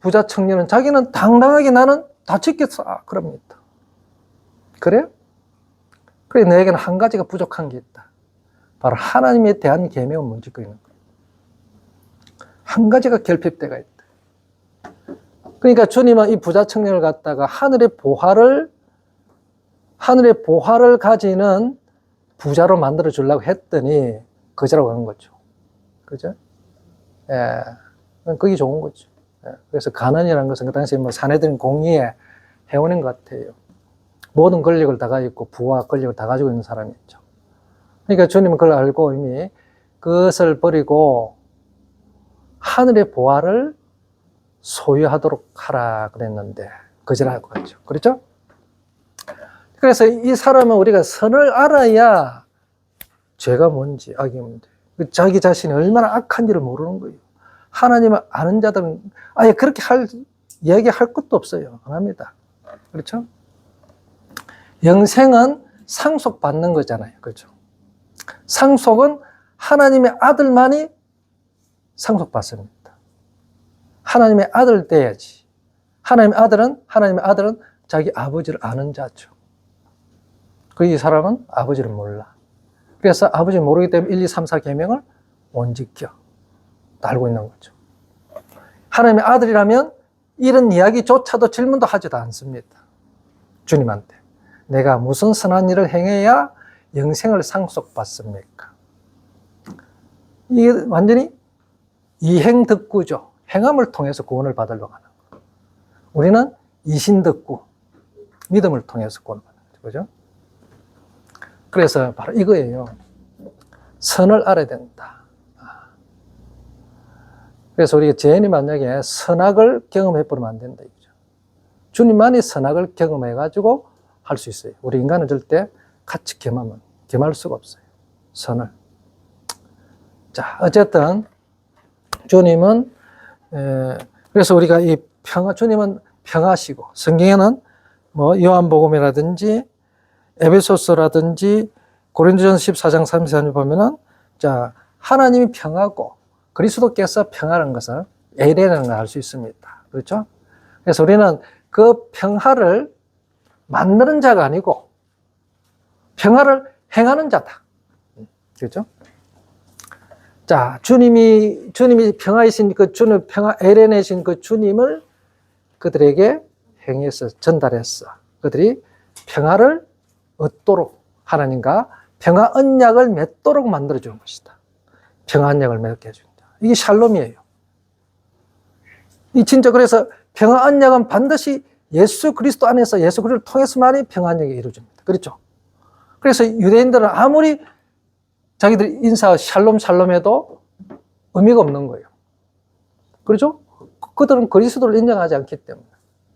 S2: 부자 청년은 자기는 당당하게 나는 다 지켰어. 그럽니다. 그래요? 그래, 너에게는 한 가지가 부족한 게 있다. 바로 하나님에 대한 계명을 못 지키고 있는 거예요. 한 가지가 결핍되가 있다. 그러니까 주님은 이 부자 청년을 갖다가 하늘의 보화를 가지는 부자로 만들어 주려고 했더니 거지라고 한 거죠. 그죠? 예. 그게 좋은 거죠. 예. 그래서 가난이라는 것은 그 당시에 사내들은 공의의 해오는 것 같아요. 모든 권력을 다 가지고 있고 부와 권력을 다 가지고 있는 사람이죠. 그러니까 주님은 그걸 알고 이미 그것을 버리고 하늘의 보화를 소유하도록 하라 그랬는데 거지라고 하죠. 그렇죠? 그래서 이 사람은 우리가 선을 알아야 죄가 뭔지, 악이 뭔지, 자기 자신이 얼마나 악한지를 모르는 거예요. 하나님을 아는 자들은 아예 그렇게 이야기할 것도 없어요. 안 합니다. 그렇죠? 영생은 상속받는 거잖아요. 그렇죠? 상속은 하나님의 아들만이 상속받습니다. 하나님의 아들 돼야지. 하나님의 아들은 자기 아버지를 아는 자죠. 이 사람은 아버지를 몰라. 그래서 아버지를 모르기 때문에 1, 2, 3, 4계명을 못 지켜. 알고 있는 거죠. 하나님의 아들이라면 이런 이야기조차도 질문도 하지도 않습니다. 주님한테. 내가 무슨 선한 일을 행해야 영생을 상속받습니까? 이게 완전히 이행덕구죠. 행함을 통해서 구원을 받으려고 하는 거예요. 우리는 이신덕구, 믿음을 통해서 구원을 받는 거죠. 그죠? 그래서 바로 이거예요. 선을 알아야 된다. 그래서 우리가 죄인이 만약에 선악을 경험해버리면 안 된다. 이거죠. 주님만이 선악을 경험해가지고 할 수 있어요. 우리 인간은 절대 같이 겸할 수가 없어요. 선을. 자, 어쨌든 주님은 그래서 우리가 이 주님은 평화시고, 성경에는 뭐 요한복음이라든지 에베소서라든지 고린도전서 14장 34절 보면은, 자, 하나님이 평화고 그리스도께서 평화라는 것을 에이레라는 걸 알 수 있습니다. 그렇죠? 그래서 우리는 그 평화를 만드는 자가 아니고 평화를 행하는 자다. 그렇죠? 자, 주님이 평화이신 그 주님, 평화 에레네신 그 주님을 그들에게 행해서 전달했어. 그들이 평화를 얻도록 하나님과 평화 언약을 맺도록 만들어주는 것이다. 평화 언약을 맺게 해준다. 이게 샬롬이에요. 이 진짜 그래서 평화 언약은 반드시 예수 그리스도 안에서 예수 그리스도를 통해서만이 평화 언약이 이루어집니다. 그렇죠? 그래서 유대인들은 아무리 자기들 인사 샬롬 해도 의미가 없는 거예요. 그렇죠? 그들은 그리스도를 인정하지 않기 때문에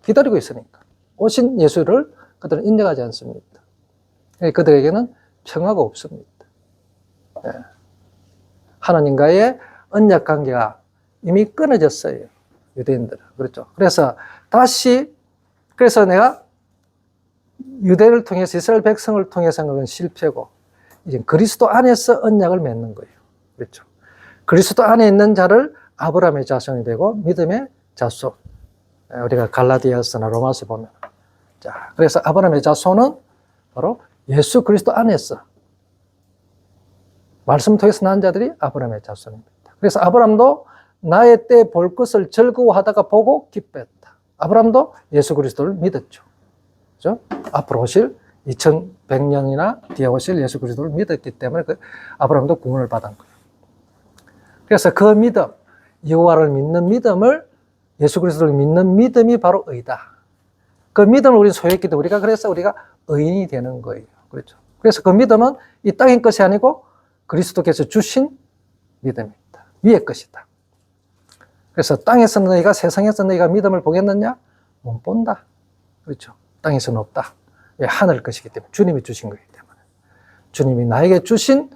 S2: 기다리고 있으니까 오신 예수를 그들은 인정하지 않습니다. 그들에게는 평화가 없습니다. 네. 하나님과의 언약 관계가 이미 끊어졌어요. 유대인들은. 그렇죠? 그래서 그래서 내가 유대를 통해서 이스라엘 백성을 통해서 한 건 실패고 이제 그리스도 안에서 언약을 맺는 거예요. 그렇죠? 그리스도 안에 있는 자를 아브라함의 자손이 되고 믿음의 자손. 우리가 갈라디아서나 로마서 보면. 자, 그래서 아브라함의 자손은 바로 예수 그리스도 안에서 말씀 통해서 난 자들이 아브라함의 자손입니다. 그래서 아브라함도 나의 때 볼 것을 즐거워하다가 보고 기뻐했다. 아브라함도 예수 그리스도를 믿었죠. 그렇죠? 앞으로 오실 2100년이나 뒤에 오실 예수 그리스도를 믿었기 때문에 아브라함도 구원을 받은 거예요. 그래서 그 믿음, 여호와를 믿는 믿음을 예수 그리스도를 믿는 믿음이 바로 의다. 그 믿음을 우리는 소유했기 때문에 그래서 우리가 의인이 되는 거예요. 그렇죠? 그래서 그 믿음은 이 땅의 것이 아니고 그리스도께서 주신 믿음입니다. 위의 것이다. 그래서 땅에서 너희가 세상에서 너희가 믿음을 보겠느냐? 못 본다. 그렇죠? 땅에서는 없다. 왜? 하늘 것이기 때문에. 주님이 주신 거기 때문에. 주님이 나에게 주신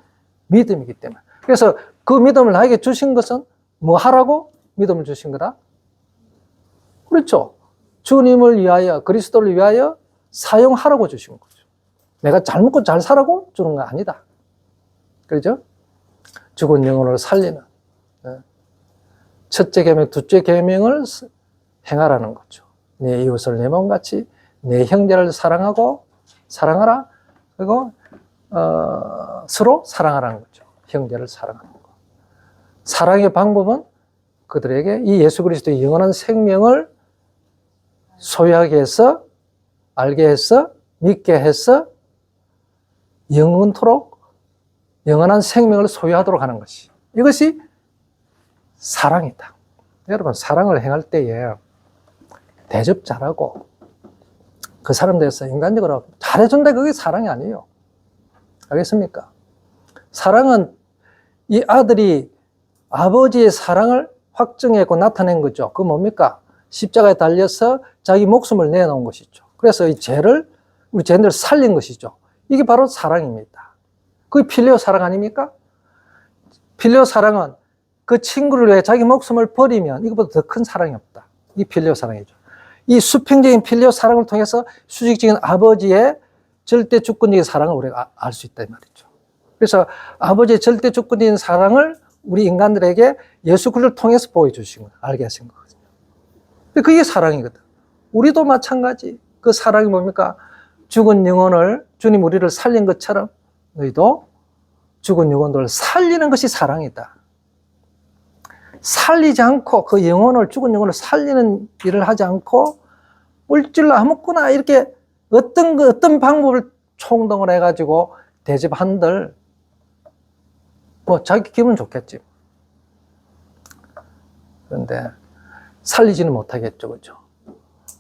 S2: 믿음이기 때문에. 그래서 그 믿음을 나에게 주신 것은 뭐 하라고 믿음을 주신 거다? 그렇죠? 주님을 위하여, 그리스도를 위하여 사용하라고 주신 거죠. 내가 잘 먹고 잘 살라고 주는 거 아니다. 그렇죠? 죽은 영혼을 살리는 첫째 계명, 둘째 계명을 행하라는 거죠. 내 이웃을 내 몸같이 내 형제를 사랑하라. 그리고 서로 사랑하라는 거죠. 형제를 사랑하는 거. 사랑의 방법은 그들에게 이 예수 그리스도의 영원한 생명을 소유하게 해서, 알게 해서, 믿게 해서 영원토록 영원한 생명을 소유하도록 하는 것이. 이것이 사랑이다. 여러분, 사랑을 행할 때에 대접 잘하고 그 사람 대해서 인간적으로 잘해준다, 그게 사랑이 아니에요. 알겠습니까? 사랑은 이 아들이 아버지의 사랑을 확증했고 나타낸 거죠. 그건 뭡니까? 십자가에 달려서 자기 목숨을 내놓은 것이죠. 그래서 이 우리 죄인들을 살린 것이죠. 이게 바로 사랑입니다. 그게 필리오 사랑 아닙니까? 필리오 사랑은 그 친구를 위해 자기 목숨을 버리면 이것보다 더 큰 사랑이 없다. 이게 필리오 사랑이죠. 이 수평적인 필리오 사랑을 통해서 수직적인 아버지의 절대 주권적인 사랑을 우리가 알 수 있다 이 말이죠. 그래서 아버지의 절대 주권적인 사랑을 우리 인간들에게 예수 그리스도를 통해서 보여주신 거예요. 알게 하신 거거든요. 그게 사랑이거든. 우리도 마찬가지. 그 사랑이 뭡니까? 죽은 영혼을 주님 우리를 살린 것처럼 너희도 죽은 영혼들을 살리는 것이 사랑이다. 살리지 않고 그 죽은 영혼을 살리는 일을 하지 않고 물질로 아무거나 이렇게 어떤 방법을 총동을 해가지고 대접한들 뭐 자기 기분 좋겠지. 그런데 살리지는 못하겠죠. 그렇죠?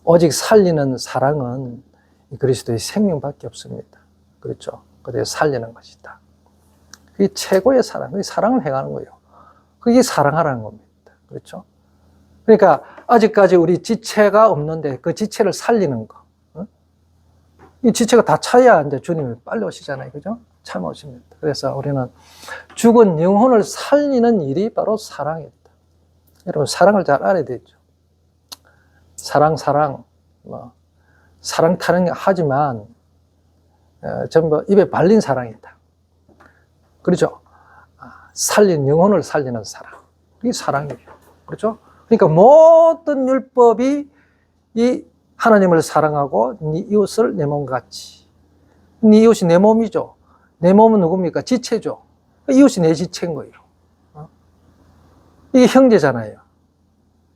S2: 오직 살리는 사랑은 그리스도의 생명밖에 없습니다. 그렇죠? 그래서 살리는 것이다. 그게 최고의 사랑, 그게 사랑을 행하는 거예요. 그게 사랑하라는 겁니다. 그렇죠? 그러니까 아직까지 우리 지체가 없는데 그 지체를 살리는 거. 이 지체가 다 차야 이제 주님이 빨리 오시잖아요. 그죠? 참 오십니다. 그래서 우리는 죽은 영혼을 살리는 일이 바로 사랑이다. 여러분, 사랑을 잘 알아야 되죠. 사랑, 사랑 타령 하지만, 전부 입에 발린 사랑이다. 그렇죠? 살린 영혼을 살리는 사랑. 이게 사랑이에요. 그렇죠? 그러니까 모든 율법이 이 하나님을 사랑하고 네 이웃을 내 몸같이. 네 이웃이 내 몸이죠. 내 몸은 누굽니까? 지체죠. 이웃이 내 지체인 거예요. 이게 형제잖아요.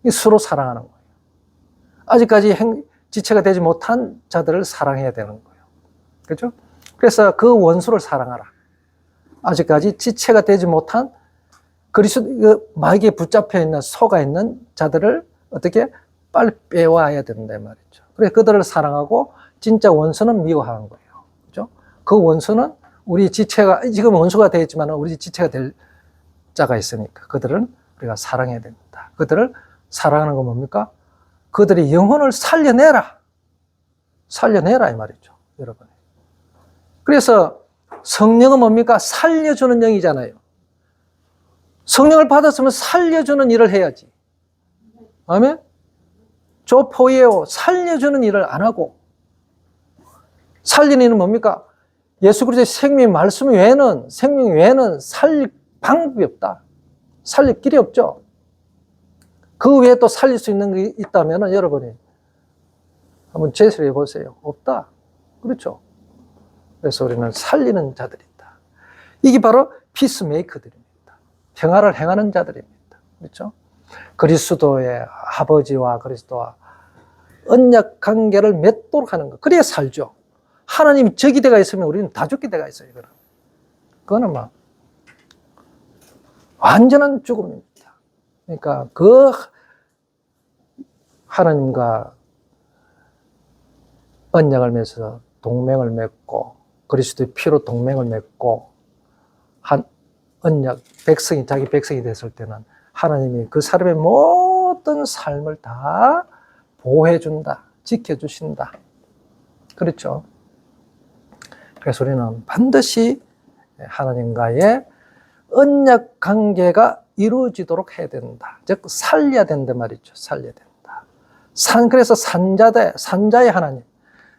S2: 이게 서로 사랑하는 거예요. 아직까지 지체가 되지 못한 자들을 사랑해야 되는 거예요. 그렇죠? 그래서 그 원수를 사랑하라. 아직까지 지체가 되지 못한 마귀에 붙잡혀 있는 속아 있는 자들을 어떻게 빨리 빼와야 된다 말이죠. 그래서 그들을 사랑하고 진짜 원수는 미워하는 거예요. 그렇죠? 그 원수는 우리 지체가 지금 원수가 되어 있지만 우리 지체가 될 자가 있으니까 그들은 우리가 사랑해야 됩니다. 그들을 사랑하는 건 뭡니까? 그들의 영혼을 살려내라. 살려내라 이 말이죠, 여러분. 그래서 성령은 뭡니까? 살려주는 영이잖아요. 성령을 받았으면 살려주는 일을 해야지. 아멘? 조포예요. 살려주는 일을 안 하고. 살리는 일은 뭡니까? 예수 그리스도의 생명 말씀 외에는, 생명 외에는 살릴 방법이 없다. 살릴 길이 없죠. 그 외에 또 살릴 수 있는 게 있다면 여러분이 한번 제시를 해보세요. 없다. 그렇죠? 그래서 우리는 살리는 자들이다. 이게 바로 피스메이커들입니다. 평화를 행하는 자들입니다. 그렇죠? 그리스도의 아버지와 그리스도와 언약 관계를 맺도록 하는 것. 그래야 살죠. 하나님이 적이 돼가 있으면 우리는 다 죽게 돼가 있어요. 그거는 막 완전한 죽음입니다. 그러니까 그 하나님과 언약을 맺어서 동맹을 맺고 그리스도의 피로 동맹을 맺고 한 언약 백성이 자기 백성이 됐을 때는 하나님이 그 사람의 모든 삶을 다 보호해 준다, 지켜주신다. 그렇죠? 그래서 우리는 반드시 하나님과의 언약 관계가 이루어지도록 해야 된다. 즉 살려야 된다 말이죠. 살려야 된다. 그래서 산자의 하나님,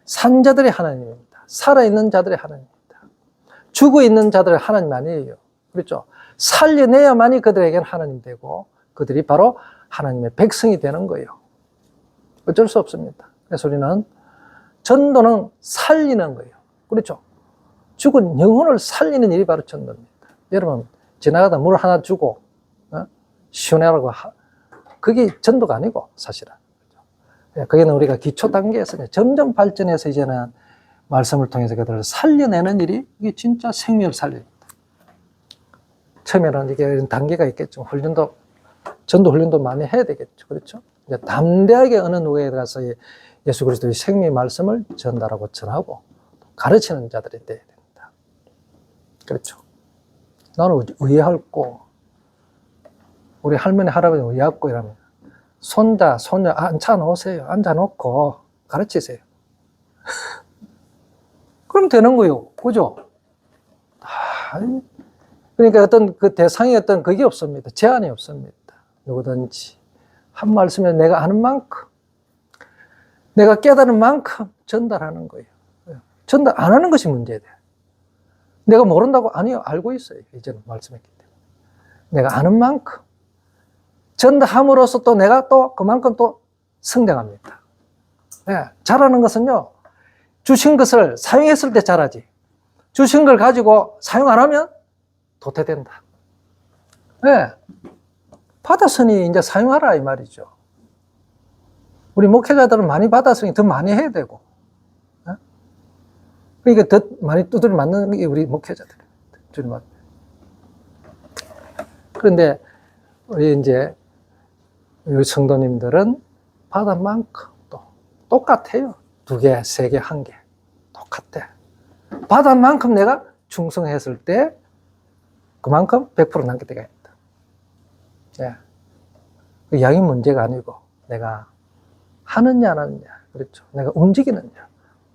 S2: 산자들의 하나님입니다. 살아있는 자들의 하나님입니다. 죽어 있는 자들의 하나님 아니에요. 그렇죠? 살려내야만이 그들에게는 하나님 되고 그들이 바로 하나님의 백성이 되는 거예요. 어쩔 수 없습니다. 그래서 우리는 전도는 살리는 거예요. 그렇죠? 죽은 영혼을 살리는 일이 바로 전도입니다. 여러분 지나가다 물 하나 주고 시원하라고 그게 전도가 아니고 사실은. 거기는 우리가 기초 단계에서 점점 발전해서 이제는 말씀을 통해서 그들을 살려내는 일이 이게 진짜 생명을 살립니다. 처음에는 이게 이런 단계가 있겠죠. 전도 훈련도 많이 해야 되겠죠. 그렇죠? 이제 담대하게 어느 누구에 가서 예수 그리스도의 생명의 말씀을 전달하고 전하고 가르치는 자들이 돼야 됩니다. 그렇죠? 나는 의아하고 우리 할머니 할아버지 의아하고 이러면 손자 손녀 앉혀놓으세요. 앉아놓고 가르치세요. 그럼 되는 거예요. 그죠? 그러니까 어떤 그 대상이 어떤 그게 없습니다. 제한이 없습니다. 누구든지 한 말씀에 내가 아는 만큼 내가 깨달은 만큼 전달하는 거예요. 전달 안 하는 것이 문제예요. 내가 모른다고 아니요. 알고 있어요. 이제는 말씀했기 때문에. 내가 아는 만큼 전달함으로써 또 내가 또 그만큼 또 성장합니다. 네, 잘하는 것은요. 주신 것을 사용했을 때 잘하지. 주신 걸 가지고 사용 안 하면 도태된다. 네. 받았으니 이제 사용하라 이 말이죠. 우리 목회자들은 많이 받았으니 더 많이 해야 되고. 네? 그러니까 더 많이 두드려 맞는 게 우리 목회자들입니다. 그런데 우리 이제 우리 성도님들은 받은 만큼 또 똑같아요. 2개, 3개, 1개 똑같아. 받은 만큼 내가 충성했을 때 그만큼 100% 남게 되겠다. 예. 그 양이 문제가 아니고 내가 하느냐 안 하느냐. 그렇죠. 내가 움직이느냐.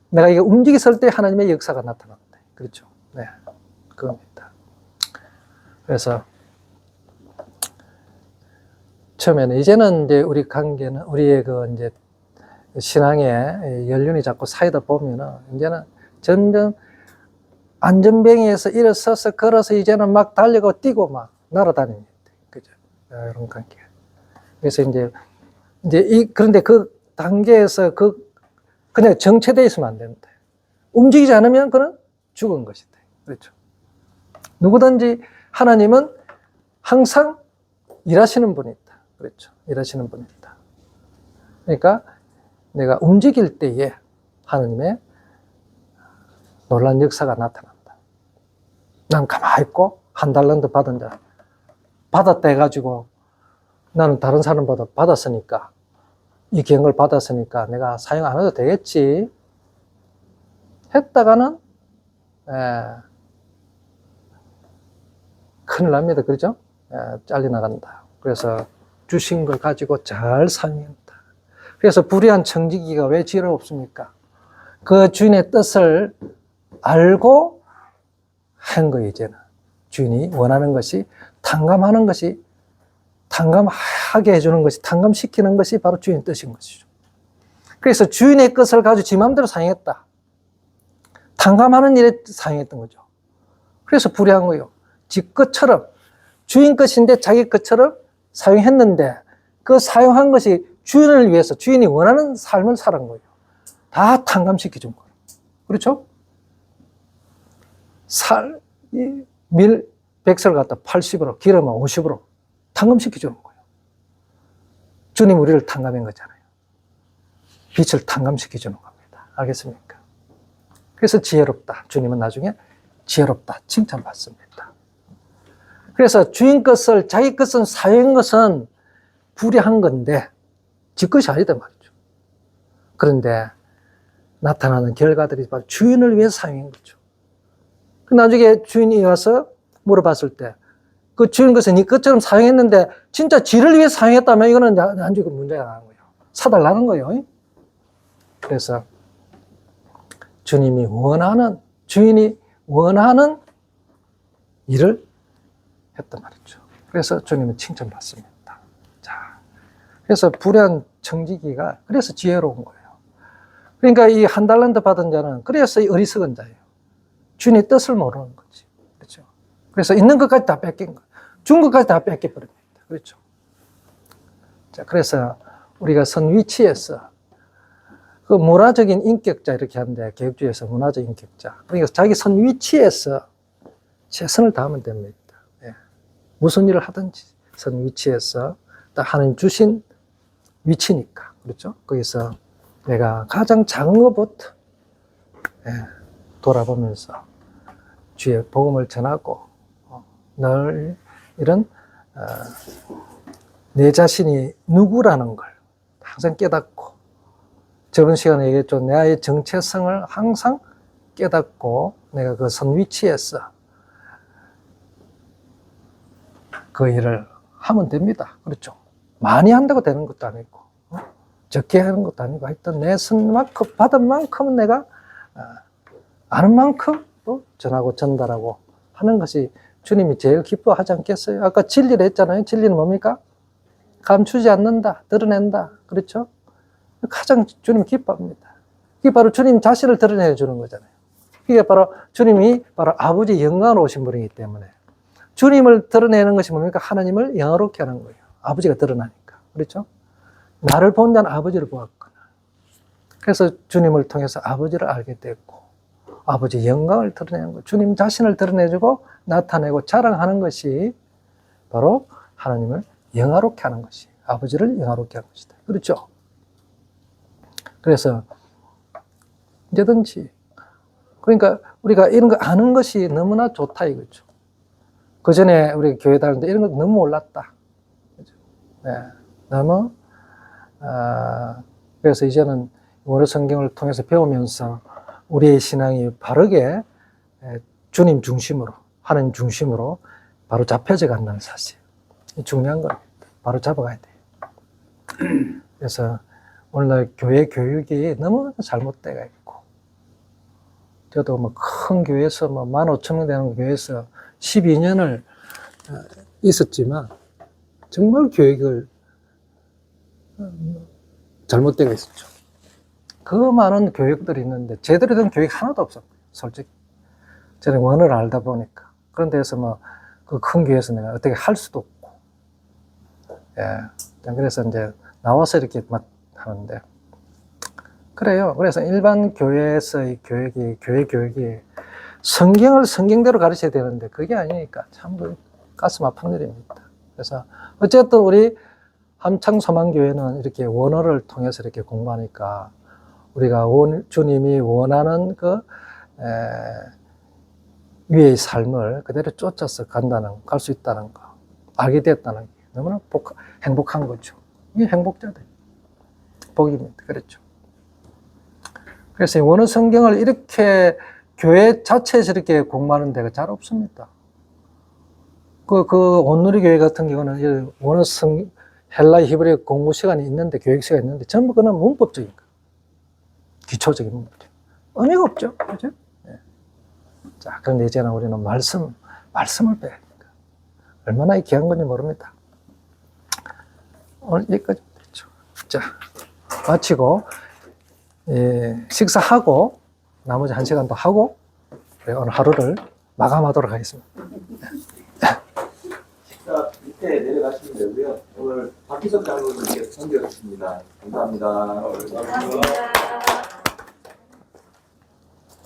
S2: 내가 이게 움직였을 때 하나님의 역사가 나타난다. 그렇죠. 네. 그겁니다. 그래서 처음에는 이제는 이제 우리 관계는 우리의 그 이제 신앙의 연륜이 자꾸 쌓이다 보면은 이제는 점점 안전뱅이에서 일어서서 걸어서 이제는 막 달리고 뛰고 막 날아다닙니다. 그죠? 이런 관계. 그래서 이제 그런데 그 단계에서 그냥 정체되어 있으면 안 된다. 움직이지 않으면 그는 죽은 것이다. 그렇죠. 누구든지 하나님은 항상 일하시는 분이다. 그렇죠. 일하시는 분이다. 그러니까 내가 움직일 때에 하나님의 놀라운 역사가 나타난다. 난 가만히 있고 한 달란트 받은 자 받았다 해가지고 나는 다른 사람보다 받았으니까 이 기행을 받았으니까 내가 사용 안 해도 되겠지 했다가는 큰일 납니다. 그렇죠? 잘려나간다. 그래서 주신 걸 가지고 잘 사용한다. 그래서 불의한 청지기가 왜 지혜롭습니까? 그 주인의 뜻을 알고 한 거예요. 이제는 주인이 원하는 것이 탕감하는 것이 탕감하게 해주는 것이 탕감시키는 것이 바로 주인의 뜻인 것이죠. 그래서 주인의 것을 가지고 지 마음대로 사용했다. 탕감하는 일에 사용했던 거죠. 그래서 불의한 거예요. 지 것처럼 주인 것인데 자기 것처럼 사용했는데 그 사용한 것이 주인을 위해서 주인이 원하는 삶을 살은 거예요. 다 탕감시켜 준 거예요. 그렇죠? 백설 갖다 80으로 기름은 50으로 탕감시켜 주는 거예요. 주님 우리를 탕감한 거잖아요. 빛을 탕감시켜 주는 겁니다. 알겠습니까? 그래서 지혜롭다. 주님은 나중에 지혜롭다. 칭찬받습니다. 그래서 주인 것을 자기 것은 사용한 것은 불의한 건데 지 것이 아니다 말이죠. 그런데 나타나는 결과들이 바로 주인을 위해서 사용한 거죠. 나중에 주인이 와서 물어봤을 때 그 주인 것은 네 것처럼 사용했는데 진짜 지를 위해서 사용했다면 이거는 나중에 문제가 나는 거예요. 사달라는 거예요. 그래서 주인이 원하는 일을 했단 말이죠. 그래서 주님은 칭찬받습니다. 자, 그래서 불의한 청지기가 그래서 지혜로운 거예요. 그러니까 이 한 달란트 받은 자는 그래서 이 어리석은 자예요. 주인의 뜻을 모르는 거지. 그렇죠. 그래서 있는 것까지 다 뺏긴 거예요. 준 것까지 다 뺏겨버립니다. 그렇죠. 자, 그래서 우리가 선 위치에서 그 문화적인 인격자 이렇게 하는데 개혁주의에서 문화적 인격자. 그러니까 자기 선 위치에서 최선을 다하면 됩니다. 예. 무슨 일을 하든지 선 위치에서 딱 하나님 주신 위치니까. 그렇죠. 거기서 내가 가장 작은 것부터 돌아보면서 주의 복음을 전하고 늘 이런 내 자신이 누구라는 걸 항상 깨닫고 저번 시간에 얘기했죠. 나의 정체성을 항상 깨닫고 내가 그 선 위치에서 그 일을 하면 됩니다. 그렇죠. 많이 한다고 되는 것도 아니고 적게 하는 것도 아니고 하여튼 내 선만큼 받은 만큼은 내가 아는 만큼 또 전하고 전달하고 하는 것이 주님이 제일 기뻐하지 않겠어요? 아까 진리를 했잖아요. 진리는 뭡니까? 감추지 않는다, 드러낸다. 그렇죠? 가장 주님이 기뻐합니다. 이게 바로 주님 자신을 드러내 주는 거잖아요. 이게 바로 주님이 바로 아버지 영광으로 오신 분이기 때문에 주님을 드러내는 것이 뭡니까? 하나님을 영화롭게 하는 거예요. 아버지가 드러나니까. 그렇죠? 나를 본 자는 아버지를 보았구나. 그래서 주님을 통해서 아버지를 알게 됐고 아버지 영광을 드러내는 것, 주님 자신을 드러내주고 나타내고 자랑하는 것이 바로 하나님을 영화롭게 하는 것이, 아버지를 영화롭게 하는 것이다. 그렇죠? 그래서 언제든지 그러니까 우리가 이런 거 아는 것이 너무나 좋다 이거죠. 그 전에 우리 교회 다니는데 이런 거 너무 몰랐다. 네, 너무 그래서 이제는 원어 성경을 통해서 배우면서 우리의 신앙이 바르게 주님 중심으로, 하나님 중심으로 바로 잡혀져 간다는 사실. 중요한 겁니다. 바로 잡아가야 돼요. 그래서 오늘날 교회 교육이 너무 잘못되어 있고, 저도 뭐 큰 교회에서 뭐 15,000명 되는 교회에서 12년을 있었지만, 정말 교육을 잘못되어 있었죠. 그 많은 교육들이 있는데, 제대로 된 교육 하나도 없었고요, 솔직히. 저는 원어를 알다 보니까. 그런 데서 뭐, 그 큰 교회에서 내가 어떻게 할 수도 없고. 예. 그래서 이제 나와서 이렇게 막 하는데. 그래요. 그래서 일반 교회에서의 교육이, 교회 교육이 성경을 성경대로 가르쳐야 되는데, 그게 아니니까 참 가슴 아픈 일입니다. 그래서 어쨌든 우리 함창소망교회는 이렇게 원어를 통해서 이렇게 공부하니까, 우리가 주님이 원하는 그, 위의 삶을 그대로 쫓아서 갈 수 있다는 거, 알게 됐다는 게 너무나 행복한 거죠. 이 행복자들. 복입니다. 그렇죠. 그래서 원어 성경을 이렇게 교회 자체에서 이렇게 공부하는 데가 잘 없습니다. 그 온누리 교회 같은 경우는 원어 헬라 히브리 공부 시간이 있는데, 교육 시간이 있는데, 전부 그는 문법적인 거. 기초적인 문법적. 의미가 없죠. 그죠? 네. 자, 그런데 이제는 우리는 말씀을 배워야 합니다. 얼마나 귀한 건지 모릅니다. 오늘 여기까지 됐죠. 자, 마치고, 식사하고, 나머지 1시간 더 하고, 오늘 하루를 마감하도록 하겠습니다.
S3: 식사 밑에 내려가시면 되고요. 오늘 박희석 장로님께 선교했습니다. 감사합니다.
S4: 감사합니다.